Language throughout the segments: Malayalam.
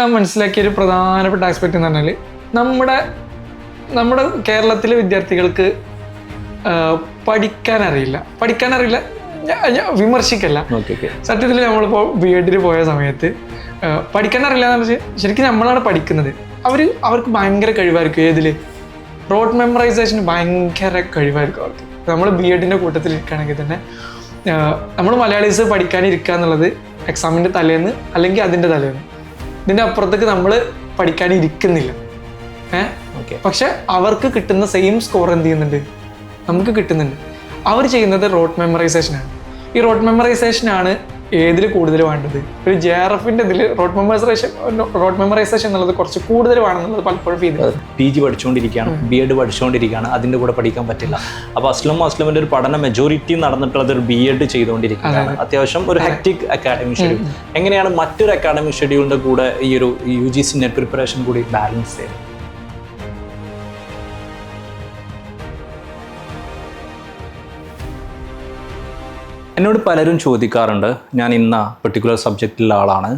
ഞാൻ മനസ്സിലാക്കിയ ഒരു പ്രധാനപ്പെട്ട ആസ്പെക്ട് എന്ന് പറഞ്ഞാൽ നമ്മുടെ കേരളത്തിലെ വിദ്യാർത്ഥികൾക്ക് പഠിക്കാനറിയില്ല ഞാൻ വിമർശിക്കല്ല. സത്യത്തിൽ നമ്മളിപ്പോൾ BEd പോയ സമയത്ത് പഠിക്കാനറിയില്ല എന്ന് പറഞ്ഞാൽ ശരിക്കും നമ്മളാണ് പഠിക്കുന്നത്. അവർക്ക് ഭയങ്കര കഴിവായിരിക്കും. ഏതിൽ? റോഡ് മെമ്മറൈസേഷന് ഭയങ്കര കഴിവായിരിക്കും അവർക്ക്. നമ്മൾ BEdന്റെ കൂട്ടത്തിൽ ഇരിക്കുകയാണെങ്കിൽ തന്നെ നമ്മൾ മലയാളീസ് പഠിക്കാനിരിക്കുക എന്നുള്ളത് എക്സാമിൻ്റെ തലേന്ന് അല്ലെങ്കിൽ അതിൻ്റെ തലേന്ന്, ഇതിൻ്റെ അപ്പുറത്തേക്ക് നമ്മൾ പഠിക്കാനിരിക്കുന്നില്ല. പക്ഷെ അവർക്ക് കിട്ടുന്ന സെയിം സ്കോർ എന്ത് ചെയ്യുന്നുണ്ട്? നമുക്ക് കിട്ടുന്നുണ്ട്. അവർ ചെയ്യുന്നത് റോഡ് മെമ്മറൈസേഷനാണ്. ഈ റോഡ് മെമ്മറൈസേഷനാണ് ഏതിൽ കൂടുതൽ വേണ്ടത്? ഒരു JRFന്റെ ഇതിൽ റോഡ് മെമ്മറൈസേഷൻ എന്നുള്ളത് കുറച്ച് കൂടുതൽ വേണമെന്നുള്ളത് പലപ്പോഴും PG പഠിച്ചുകൊണ്ടിരിക്കുകയാണ്, BEd പഠിച്ചുകൊണ്ടിരിക്കുകയാണ്, അതിൻ്റെ കൂടെ പഠിക്കാൻ പറ്റില്ല. അപ്പോൾ അസ്ലമിൻ്റെ ഒരു പഠന മെജോറിറ്റി നടന്നിട്ടുള്ളത് ഒരു BEd ചെയ്തുകൊണ്ടിരിക്കുകയാണ്. അത്യാവശ്യം ഒരു ഹെക്റ്റിക് അക്കാഡമിക് ഷെഡ്യൂൾ. എങ്ങനെയാണ് മറ്റൊരു അക്കാഡമിക് ഷെഡ്യൂളിൻ്റെ കൂടെ ഈ ഒരു UGC നെറ്റ് പ്രിപ്പറേഷൻ കൂടി ബാലൻസ് ചെയ്യുന്നത്? എന്നോട് പലരും ചോദിക്കാറുണ്ട്, ഞാൻ ഇന്ന പെർട്ടിക്കുലർ സബ്ജക്റ്റിലുള്ള ആളാണ്,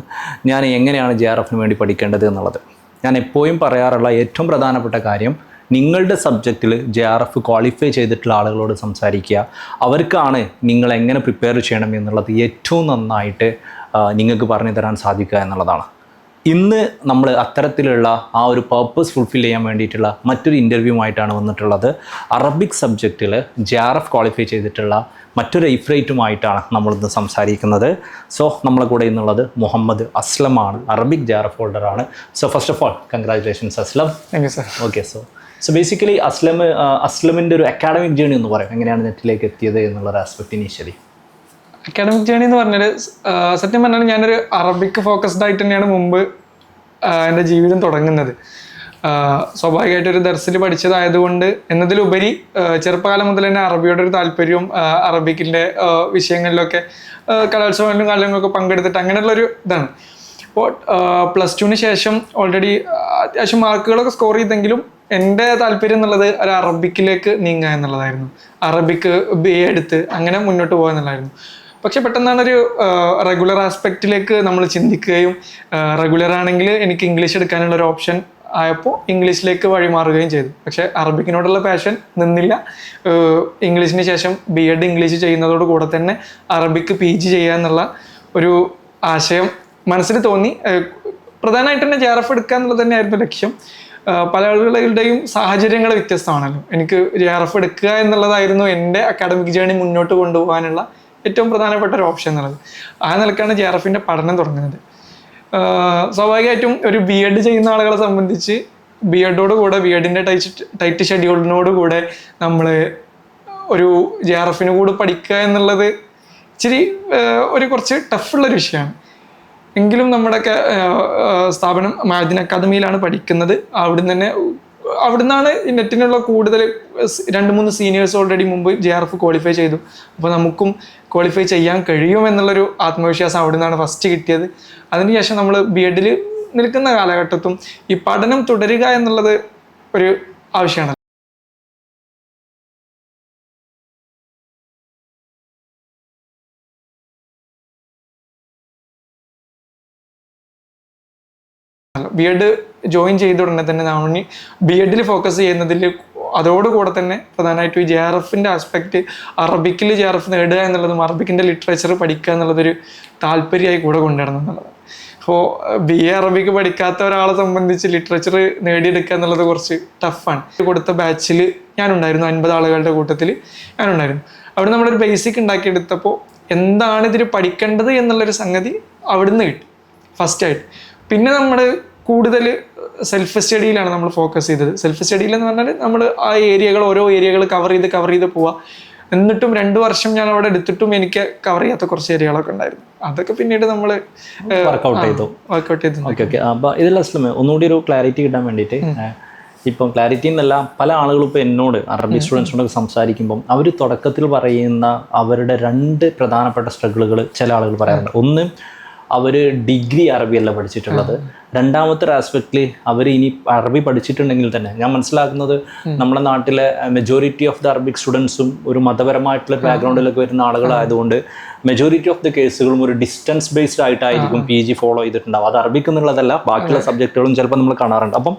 ഞാൻ എങ്ങനെയാണ് JRFന് വേണ്ടി പഠിക്കേണ്ടത് എന്നുള്ളത്. ഞാൻ എപ്പോഴും പറയാറുള്ള ഏറ്റവും പ്രധാനപ്പെട്ട കാര്യം, നിങ്ങളുടെ സബ്ജക്റ്റിൽ JRF ക്വാളിഫൈ ചെയ്തിട്ടുള്ള ആളുകളോട് സംസാരിക്കുക. അവർക്കാണ് നിങ്ങൾ എങ്ങനെ പ്രിപ്പയർ ചെയ്യണം എന്നുള്ളത് ഏറ്റവും നന്നായിട്ട് നിങ്ങൾക്ക് പറഞ്ഞു തരാൻ സാധിക്കുക എന്നുള്ളതാണ്. ഇന്ന് നമ്മൾ അത്തരത്തിലുള്ള ആ ഒരു പർപ്പസ് ഫുൾഫിൽ ചെയ്യാൻ വേണ്ടിയിട്ടുള്ള മറ്റൊരു ഇൻ്റർവ്യൂമായിട്ടാണ് വന്നിട്ടുള്ളത്. അറബിക് സബ്ജക്റ്റിൽ JRF ക്വാളിഫൈ ചെയ്തിട്ടുള്ള മറ്റൊരു ഇഫ്രൈറ്റുമായിട്ടാണ് നമ്മളിന്ന് സംസാരിക്കുന്നത്. സോ നമ്മളെ കൂടെ ഇന്നുള്ളത് മുഹമ്മദ് അസ്ലമാണ്, അറബിക് JRF ഹോൾഡറാണ്. So first of all congratulations Aslam. Thank you sir. Okay, so basically അസ്ലമിൻ്റെ ഒരു അക്കാഡമിക് ജേണി ഒന്ന് പറയാം, എങ്ങനെയാണ് നെറ്റിലേക്ക് എത്തിയത് എന്നുള്ളൊരു ആസ്പെക്ട് ഇനീഷ്യലി. അക്കാഡമിക് ജേണി എന്ന് പറഞ്ഞാൽ സത്യം പറഞ്ഞാൽ ഞാനൊരു അറബിക് ഫോക്കസ്ഡ് ആയിട്ട് തന്നെയാണ് മുമ്പ് എൻ്റെ ജീവിതം തുടങ്ങുന്നത്. സ്വാഭാവികമായിട്ടൊരു ദർസിൽ പഠിച്ചതായതുകൊണ്ട് എന്നതിലുപരി ചെറുപ്പകാലം മുതൽ തന്നെ അറബിയോടൊരു താല്പര്യവും അറബിക്കിൻ്റെ വിഷയങ്ങളിലൊക്കെ കലോത്സവങ്ങളിലും കാര്യങ്ങളൊക്കെ പങ്കെടുത്തിട്ട് അങ്ങനെയുള്ളൊരു ഇതാണ്. അപ്പോൾ +2 ശേഷം ഓൾറെഡി അത്യാവശ്യം മാർക്കുകളൊക്കെ സ്കോർ ചെയ്തെങ്കിലും എൻ്റെ താല്പര്യം എന്നുള്ളത് ഒരു അറബിക്കിലേക്ക് നീങ്ങുക എന്നുള്ളതായിരുന്നു. അറബിക്ക് BA എടുത്ത് അങ്ങനെ മുന്നോട്ട് പോകുക എന്നുള്ളതായിരുന്നു. പക്ഷെ പെട്ടെന്നാണ് ഒരു റെഗുലർ ആസ്പെക്റ്റിലേക്ക് നമ്മൾ ചിന്തിക്കുകയും റെഗുലർ ആണെങ്കിൽ എനിക്ക് ഇംഗ്ലീഷ് എടുക്കാനുള്ള ഒരു ഓപ്ഷൻ ആയപ്പോൾ ഇംഗ്ലീഷിലേക്ക് വഴിമാറുകയും ചെയ്തു. പക്ഷേ അറബിക്കിനോടുള്ള പാഷൻ നിന്നില്ല. ഇംഗ്ലീഷിന് ശേഷം BEd ഇംഗ്ലീഷ് ചെയ്യുന്നതോട് കൂടെ തന്നെ അറബിക്ക് PG ചെയ്യുക എന്നുള്ള ഒരു ആശയം മനസ്സിൽ തോന്നി. പ്രധാനമായിട്ട് തന്നെ JRF എടുക്കുക എന്നുള്ളത് തന്നെയായിരുന്നു ലക്ഷ്യം. പല ആളുകളുടെയും സാഹചര്യങ്ങൾ വ്യത്യസ്തമാണല്ലോ. എനിക്ക് JRF എടുക്കുക എന്നുള്ളതായിരുന്നു എൻ്റെ അക്കാഡമിക് ജേണി മുന്നോട്ട് കൊണ്ടുപോകാനുള്ള ഏറ്റവും പ്രധാനപ്പെട്ട ഒരു ഓപ്ഷൻ എന്നുള്ളത്. ആ നിലക്കാണ് JRFന്റെ പഠനം തുടങ്ങുന്നത്. സ്വാഭാവികമായിട്ടും ഒരു BEd ചെയ്യുന്ന ആളുകളെ സംബന്ധിച്ച് BEdോട് കൂടെ BEdന്റെ ടൈറ്റ് ഷെഡ്യൂളിനോട് കൂടെ നമ്മൾ ഒരു JRFന് കൂടെ പഠിക്കുക എന്നുള്ളത് ഇച്ചിരി ഒരു കുറച്ച് ടഫുള്ളൊരു വിഷയമാണ്. എങ്കിലും നമ്മുടെയൊക്കെ സ്ഥാപനം മഅദിൻ അക്കാദമിയിലാണ് പഠിക്കുന്നത്. അവിടുന്നാണ് നെറ്റിനുള്ള കൂടുതൽ 2-3 സീനിയേഴ്സ് ഓൾറെഡി മുമ്പ് JRF ക്വാളിഫൈ ചെയ്തു. അപ്പോൾ നമുക്കും ക്വാളിഫൈ ചെയ്യാൻ കഴിയുമെന്നുള്ളൊരു ആത്മവിശ്വാസം അവിടുന്നാണ് ഫസ്റ്റ് കിട്ടിയത്. അതിനുശേഷം നമ്മൾ BEdൽ നിൽക്കുന്ന കാലഘട്ടത്തും ഈ പഠനം തുടരുക എന്നുള്ളത് ഒരു ആവശ്യമാണ്. BEd ജോയിൻ ചെയ്ത ഉടനെ തന്നെ നമ്മൾ BEdൽ ഫോക്കസ് ചെയ്യുന്നതിൽ അതോടുകൂടെ തന്നെ പ്രധാനമായിട്ടും ഈ JRFന്റെ ആസ്പെക്റ്റ് അറബിക്കിൽ JRF നേടുക എന്നുള്ളതും അറബിക്കിൻ്റെ ലിറ്ററേച്ചർ പഠിക്കുക എന്നുള്ളതൊരു താല്പര്യമായി കൂടെ കൊണ്ടുവരണം എന്നുള്ളതാണ്. അപ്പോൾ BA അറബിക്ക് പഠിക്കാത്ത ഒരാളെ സംബന്ധിച്ച് ലിറ്ററേച്ചർ നേടിയെടുക്കുക എന്നുള്ളത് കുറച്ച് ടഫാണ്. കൊടുത്ത ബാച്ചിൽ ഞാനുണ്ടായിരുന്നു, 50 ആളുകളുടെ കൂട്ടത്തിൽ ഞാനുണ്ടായിരുന്നു. അവിടെ നമ്മളൊരു ബേസിക് ഉണ്ടാക്കിയെടുത്തപ്പോൾ എന്താണ് ഇതിൽ പഠിക്കേണ്ടത് എന്നുള്ളൊരു സംഗതി അവിടുന്ന് കിട്ടി ഫസ്റ്റായിട്ട്. പിന്നെ നമ്മൾ കൂടുതൽ സെൽഫ് സ്റ്റഡിയിലാണ് നമ്മൾ ഫോക്കസ് ചെയ്തത്. സെൽഫ് സ്റ്റഡിയിൽ എന്ന് പറഞ്ഞാൽ നമ്മൾ ആ ഓരോ ഏരിയകൾ കവർ ചെയ്ത് പോവുക. എന്നിട്ടും 2 വർഷം ഞാൻ അവിടെ എടുത്തിട്ടും എനിക്ക് കവർ ചെയ്യാത്ത കുറച്ച് ഏരിയകളൊക്കെ ഉണ്ടായിരുന്നു. അതൊക്കെ പിന്നീട് നമ്മൾ വർക്കൗട്ട് ചെയ്തു. ഓക്കെ. അപ്പോൾ ഇതിൽ ഒന്നുകൂടി ഒരു ക്ലാരിറ്റി കിട്ടാൻ വേണ്ടിയിട്ട്, ഇപ്പം ക്ലാരിറ്റി എന്നല്ല, പല ആളുകളും ഇപ്പോൾ എന്നോട് അറബിക് സ്റ്റുഡൻസിനോടൊക്കെ സംസാരിക്കുമ്പം അവർ തുടക്കത്തിൽ പറയുന്ന അവരുടെ 2 പ്രധാനപ്പെട്ട സ്ട്രഗിളുകൾ ചില ആളുകൾ പറയാറുണ്ട്. ഒന്ന്, അവർ ഡിഗ്രി അറബിയല്ല പഠിച്ചിട്ടുള്ളത്. രണ്ടാമത്തെ ഒരു ആസ്പെക്റ്റിൽ അവർ ഇനി അറബി പഠിച്ചിട്ടുണ്ടെങ്കിൽ തന്നെ ഞാൻ മനസ്സിലാക്കുന്നത് നമ്മുടെ നാട്ടിലെ മെജോറിറ്റി ഓഫ് ദ അറബിക് സ്റ്റുഡൻസും ഒരു മതപരമായിട്ടുള്ള ബാക്ക്ഗ്രൗണ്ടിലൊക്കെ വരുന്ന ആളുകളായതുകൊണ്ട് മെജോറിറ്റി ഓഫ് ദ കേസുകളും ഒരു ഡിസ്റ്റൻസ് ബേസ്ഡ് ആയിട്ടായിരിക്കും PG ഫോളോ ചെയ്തിട്ടുണ്ടാവും. അത് അറബിക് എന്നുള്ളതല്ല, ബാക്കിയുള്ള സബ്ജക്റ്റുകളും ചിലപ്പോൾ നമ്മൾ കാണാറുണ്ട്. അപ്പം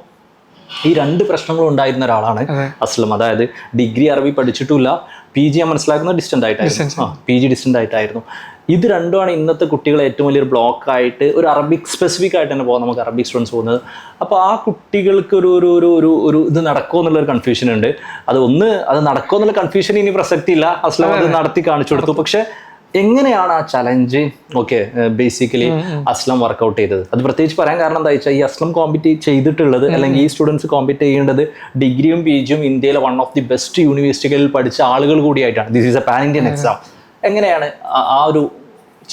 ഈ രണ്ട് പ്രശ്നങ്ങളും ഉണ്ടായിരുന്ന ഒരാളാണ് അസ്ലം. അതായത് ഡിഗ്രി അറബി പഠിച്ചിട്ടില്ല, PG ഞാൻ മനസ്സിലാക്കുന്നത് ഡിസ്റ്റൻ്റ് ആയിട്ടായിരുന്നു. PG ഡിസ്റ്റൻ്റ് ആയിട്ടായിരുന്നു. ഇത് രണ്ടുമാണ് ഇന്നത്തെ കുട്ടികളെ ഏറ്റവും വലിയൊരു ബ്ലോക്കായിട്ട് ഒരു അറബിക് സ്പെസിഫിക് ആയിട്ട് തന്നെ പോകാം, നമുക്ക് അറബിക് സ്റ്റുഡൻസ് പോകുന്നത്. അപ്പോൾ ആ കുട്ടികൾക്ക് ഒരു ഒരു ഒരു ഒരു ഒരു ഇത് നടക്കുമോ എന്നുള്ളൊരു കൺഫ്യൂഷൻ ഉണ്ട്. അത് നടക്കുമോ എന്നുള്ള കൺഫ്യൂഷൻ ഇനി പ്രസക്തി ഇല്ല, അസ്ലം അത് നടത്തി കാണിച്ചു കൊടുത്തു. പക്ഷെ എങ്ങനെയാണ് ആ ചലഞ്ച് ബേസിക്കലി അസ്ലം വർക്കൗട്ട് ചെയ്തത്? അത് പ്രത്യേകിച്ച് പറയാൻ കാരണം എന്താ വെച്ചാൽ ഈ അസ്ലം കോമ്പീറ്റ് ചെയ്തിട്ടുള്ളത് അല്ലെങ്കിൽ ഈ സ്റ്റുഡൻസ് കോമ്പീറ്റ് ചെയ്യേണ്ടത് ഡിഗ്രിയും PG യും ഇന്ത്യയിലെ വൺ ഓഫ് ദി ബെസ്റ്റ് യൂണിവേഴ്സിറ്റികളിൽ പഠിച്ച ആളുകൾ കൂടിയായിട്ടാണ്. This is a pan Indian exam. എങ്ങനെയാണ് ആ ഒരു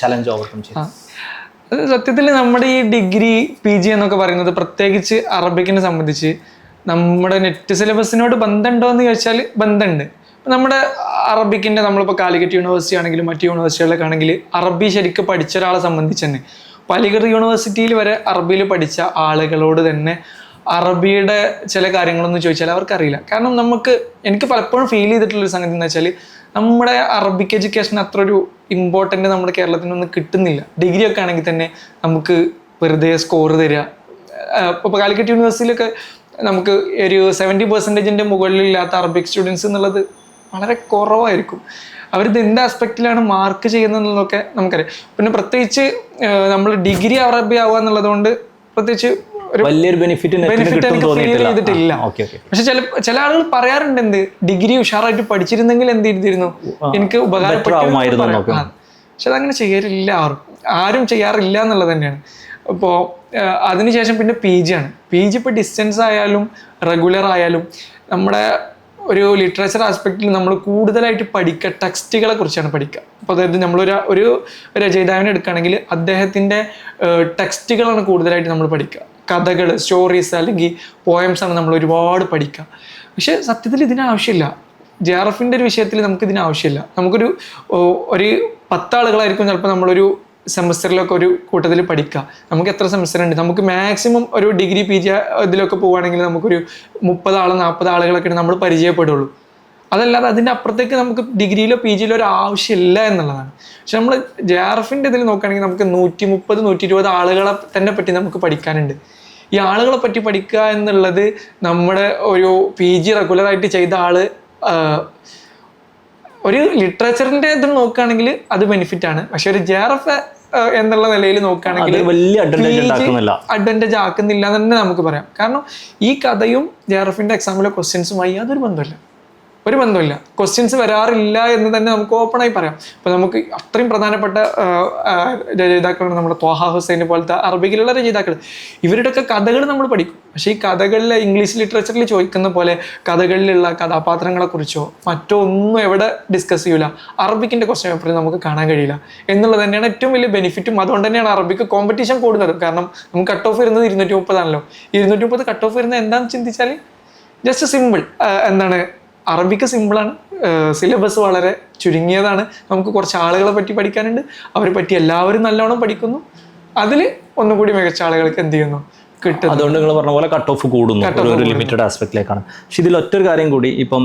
ചലഞ്ച് ഓവർകം ചെയ്തത്? സത്യത്തിൽ നമ്മുടെ ഈ ഡിഗ്രി PG എന്നൊക്കെ പറയുന്നത് പ്രത്യേകിച്ച് അറബിക്കിനെ സംബന്ധിച്ച് നമ്മുടെ നെറ്റ് സിലബസിനോട് ബന്ധമുണ്ടോ എന്ന് ചോദിച്ചാൽ ബന്ധമുണ്ട്. നമ്മുടെ അറബിക്കിൻ്റെ നമ്മളിപ്പോൾ കാലിക്കറ്റ് യൂണിവേഴ്സിറ്റി ആണെങ്കിലും മറ്റ് യൂണിവേഴ്സിറ്റികളിലൊക്കെ ആണെങ്കിൽ അറബി ശരിക്കും പഠിച്ച ഒരാളെ സംബന്ധിച്ച് തന്നെ അലിഗഡ് യൂണിവേഴ്സിറ്റിയിൽ വരെ അറബിയിൽ പഠിച്ച ആളുകളോട് തന്നെ അറബിയുടെ ചില കാര്യങ്ങളൊന്നും ചോദിച്ചാൽ അവർക്കറിയില്ല. കാരണം എനിക്ക് പലപ്പോഴും ഫീൽ ചെയ്തിട്ടുള്ളൊരു സംഗതി എന്ന് വെച്ചാൽ നമ്മുടെ അറബിക് എഡ്യൂക്കേഷൻ അത്ര ഒരു ഇമ്പോർട്ടൻ്റ് നമ്മുടെ കേരളത്തിനൊന്നും കിട്ടുന്നില്ല. ഡിഗ്രി ഒക്കെ ആണെങ്കിൽ തന്നെ നമുക്ക് വെറുതെ സ്കോർ തരിക. ഇപ്പോൾ കാലിക്കറ്റ് യൂണിവേഴ്സിറ്റിയിലൊക്കെ നമുക്ക് ഒരു 70% മുകളിലില്ലാത്ത അറബിക് സ്റ്റുഡൻസ് എന്നുള്ളത് വളരെ കുറവായിരിക്കും. അവരിത് എന്ത് ആസ്പെക്റ്റിലാണ് മാർക്ക് ചെയ്യുന്നതെന്നൊക്കെ നമുക്കറിയാം. പിന്നെ പ്രത്യേകിച്ച് നമ്മൾ ഡിഗ്രി അറബി ആവുക എന്നുള്ളത് കൊണ്ട് പ്രത്യേകിച്ച് വലിയൊരു ബെനിഫിറ്റ് എനിക്ക് ഫീൽ ചെയ്തിട്ടില്ല. പക്ഷെ ചില ആളുകൾ പറയാറുണ്ട് എന്ത് ഡിഗ്രി ഉഷാറായിട്ട് പഠിച്ചിരുന്നെങ്കിൽ എന്ത് ചെയ്തിരുന്നു, എനിക്ക് ഉപകാരപ്പെടുമായിരുന്നു. പക്ഷെ അതങ്ങനെ ചെയ്യാറില്ല, ആരും ചെയ്യാറില്ല എന്നുള്ളത് തന്നെയാണ്. അപ്പോൾ അതിനുശേഷം പിന്നെ PG ആണ്. PG ഇപ്പോൾ ഡിസ്റ്റൻസ് ആയാലും റെഗുലർ ആയാലും നമ്മുടെ ഒരു ലിറ്ററേച്ചർ ആസ്പെക്റ്റിൽ നമ്മൾ കൂടുതലായിട്ട് പഠിക്കുക ടെക്സ്റ്റുകളെ കുറിച്ചാണ് പഠിക്കുക. അപ്പോൾ അതായത് ഒരു രചയിതാവിനെ എടുക്കുകയാണെങ്കിൽ അദ്ദേഹത്തിൻ്റെ ടെക്സ്റ്റുകളാണ് കൂടുതലായിട്ട് നമ്മൾ പഠിക്കുക. കഥകൾ, സ്റ്റോറീസ് അല്ലെങ്കിൽ പോയംസ് ആണ് നമ്മൾ ഒരുപാട് പഠിക്കുക. പക്ഷെ സത്യത്തിൽ ഇതിനാവശ്യമില്ല. JRFൻ്റെ ഒരു വിഷയത്തിൽ നമുക്കിതിനാവശ്യമില്ല. നമുക്കൊരു 10 ആളുകളായിരിക്കും ചിലപ്പോൾ നമ്മളൊരു സെമസ്റ്ററിലൊക്കെ ഒരു കൂട്ടത്തിൽ പഠിക്കുക. നമുക്ക് എത്ര സെമസ്റ്റർ ഉണ്ട്? നമുക്ക് മാക്സിമം ഒരു ഡിഗ്രി PG ഇതിലൊക്കെ പോവുകയാണെങ്കിൽ നമുക്കൊരു 30 ആൾ 40 ആളുകളൊക്കെ നമ്മൾ പരിചയപ്പെടുള്ളൂ. അതല്ലാതെ അതിൻ്റെ അപ്പുറത്തേക്ക് നമുക്ക് ഡിഗ്രിയിലോ PGയിലോ ഒരു ആവശ്യമില്ല എന്നുള്ളതാണ്. പക്ഷെ നമ്മൾ JRFൻ്റെ ഇതിൽ നോക്കുകയാണെങ്കിൽ നമുക്ക് 130 120 ആളുകളെ തന്നെ പറ്റി നമുക്ക് പഠിക്കാനുണ്ട്. ഈ ആളുകളെ പറ്റി പഠിക്കുക എന്നുള്ളത് നമ്മുടെ ഒരു PG റെഗുലറായിട്ട് ചെയ്ത ആള് ഒരു ലിറ്ററേച്ചറിൻ്റെ ഇത് നോക്കുകയാണെങ്കിൽ അത് ബെനിഫിറ്റാണ്. പക്ഷെ ഒരു JRF എന്നുള്ള നിലയിൽ നോക്കുകയാണെങ്കിൽ വലിയ അഡ്വാൻറ്റേജ് ആക്കുന്നില്ല എന്ന് തന്നെ നമുക്ക് പറയാം. കാരണം ഈ കഥയും JRFൻ്റെ എക്സാമിലെ ക്വസ്റ്റ്യൻസുമായി യാതൊരു ബന്ധമില്ല. ക്വസ്റ്റ്യൻസ് വരാറില്ല എന്ന് തന്നെ നമുക്ക് ഓപ്പണായി പറയാം. ഇപ്പോൾ നമുക്ക് അത്രയും പ്രധാനപ്പെട്ട രചയിതാക്കളാണ് നമ്മുടെ ത്വാഹ ഹുസൈനെ പോലത്തെ അറബിക്കിലുള്ള രചയിതാക്കൾ. ഇവരുടെയൊക്കെ കഥകൾ നമ്മൾ പഠിക്കും. പക്ഷേ ഈ കഥകളിലെ ഇംഗ്ലീഷ് ലിറ്ററേച്ചറിൽ ചോദിക്കുന്ന പോലെ കഥകളിലുള്ള കഥാപാത്രങ്ങളെക്കുറിച്ചോ മറ്റോ ഒന്നും എവിടെ ഡിസ്കസ് ചെയ്യില്ല. അറബിക്കിൻ്റെ ക്വസ്റ്റ്യൻ പേപ്പറിൽ നമുക്ക് കാണാൻ കഴിയില്ല എന്നുള്ളത് തന്നെയാണ് ഏറ്റവും വലിയ ബെനിഫിറ്റും. അതുകൊണ്ട് തന്നെയാണ് അറബിക്ക് കോമ്പറ്റീഷൻ കൂടുന്നത്. കാരണം നമുക്ക് കട്ട് ഓഫ് വരുന്നത് 230 ആണല്ലോ. 230 കട്ട് ഓഫ് വരുന്നത് എന്താണെന്ന് ചിന്തിച്ചാൽ ജസ്റ്റ് സിമ്പിൾ അറബിക്ക് സിമ്പിളാണ്, സിലബസ് വളരെ ചുരുങ്ങിയതാണ്, നമുക്ക് കുറച്ച് ആളുകളെ പറ്റി പഠിക്കാനുണ്ട്, അവരെ പറ്റി എല്ലാവരും നല്ലോണം പഠിക്കുന്നു, അതിൽ ഒന്നുകൂടി മികച്ച ആളുകൾക്ക് എന്ത് ചെയ്യുന്നു കിട്ടും. അതുകൊണ്ട് നിങ്ങൾ പറഞ്ഞ പോലെ കട്ട് ഓഫ് കൂടുന്നു ഒരു ലിമിറ്റഡ് ആസ്പെക്റ്റിലേക്കാണ്. പക്ഷെ ഇതിൽ ഒറ്റൊരു കാര്യം കൂടി, ഇപ്പം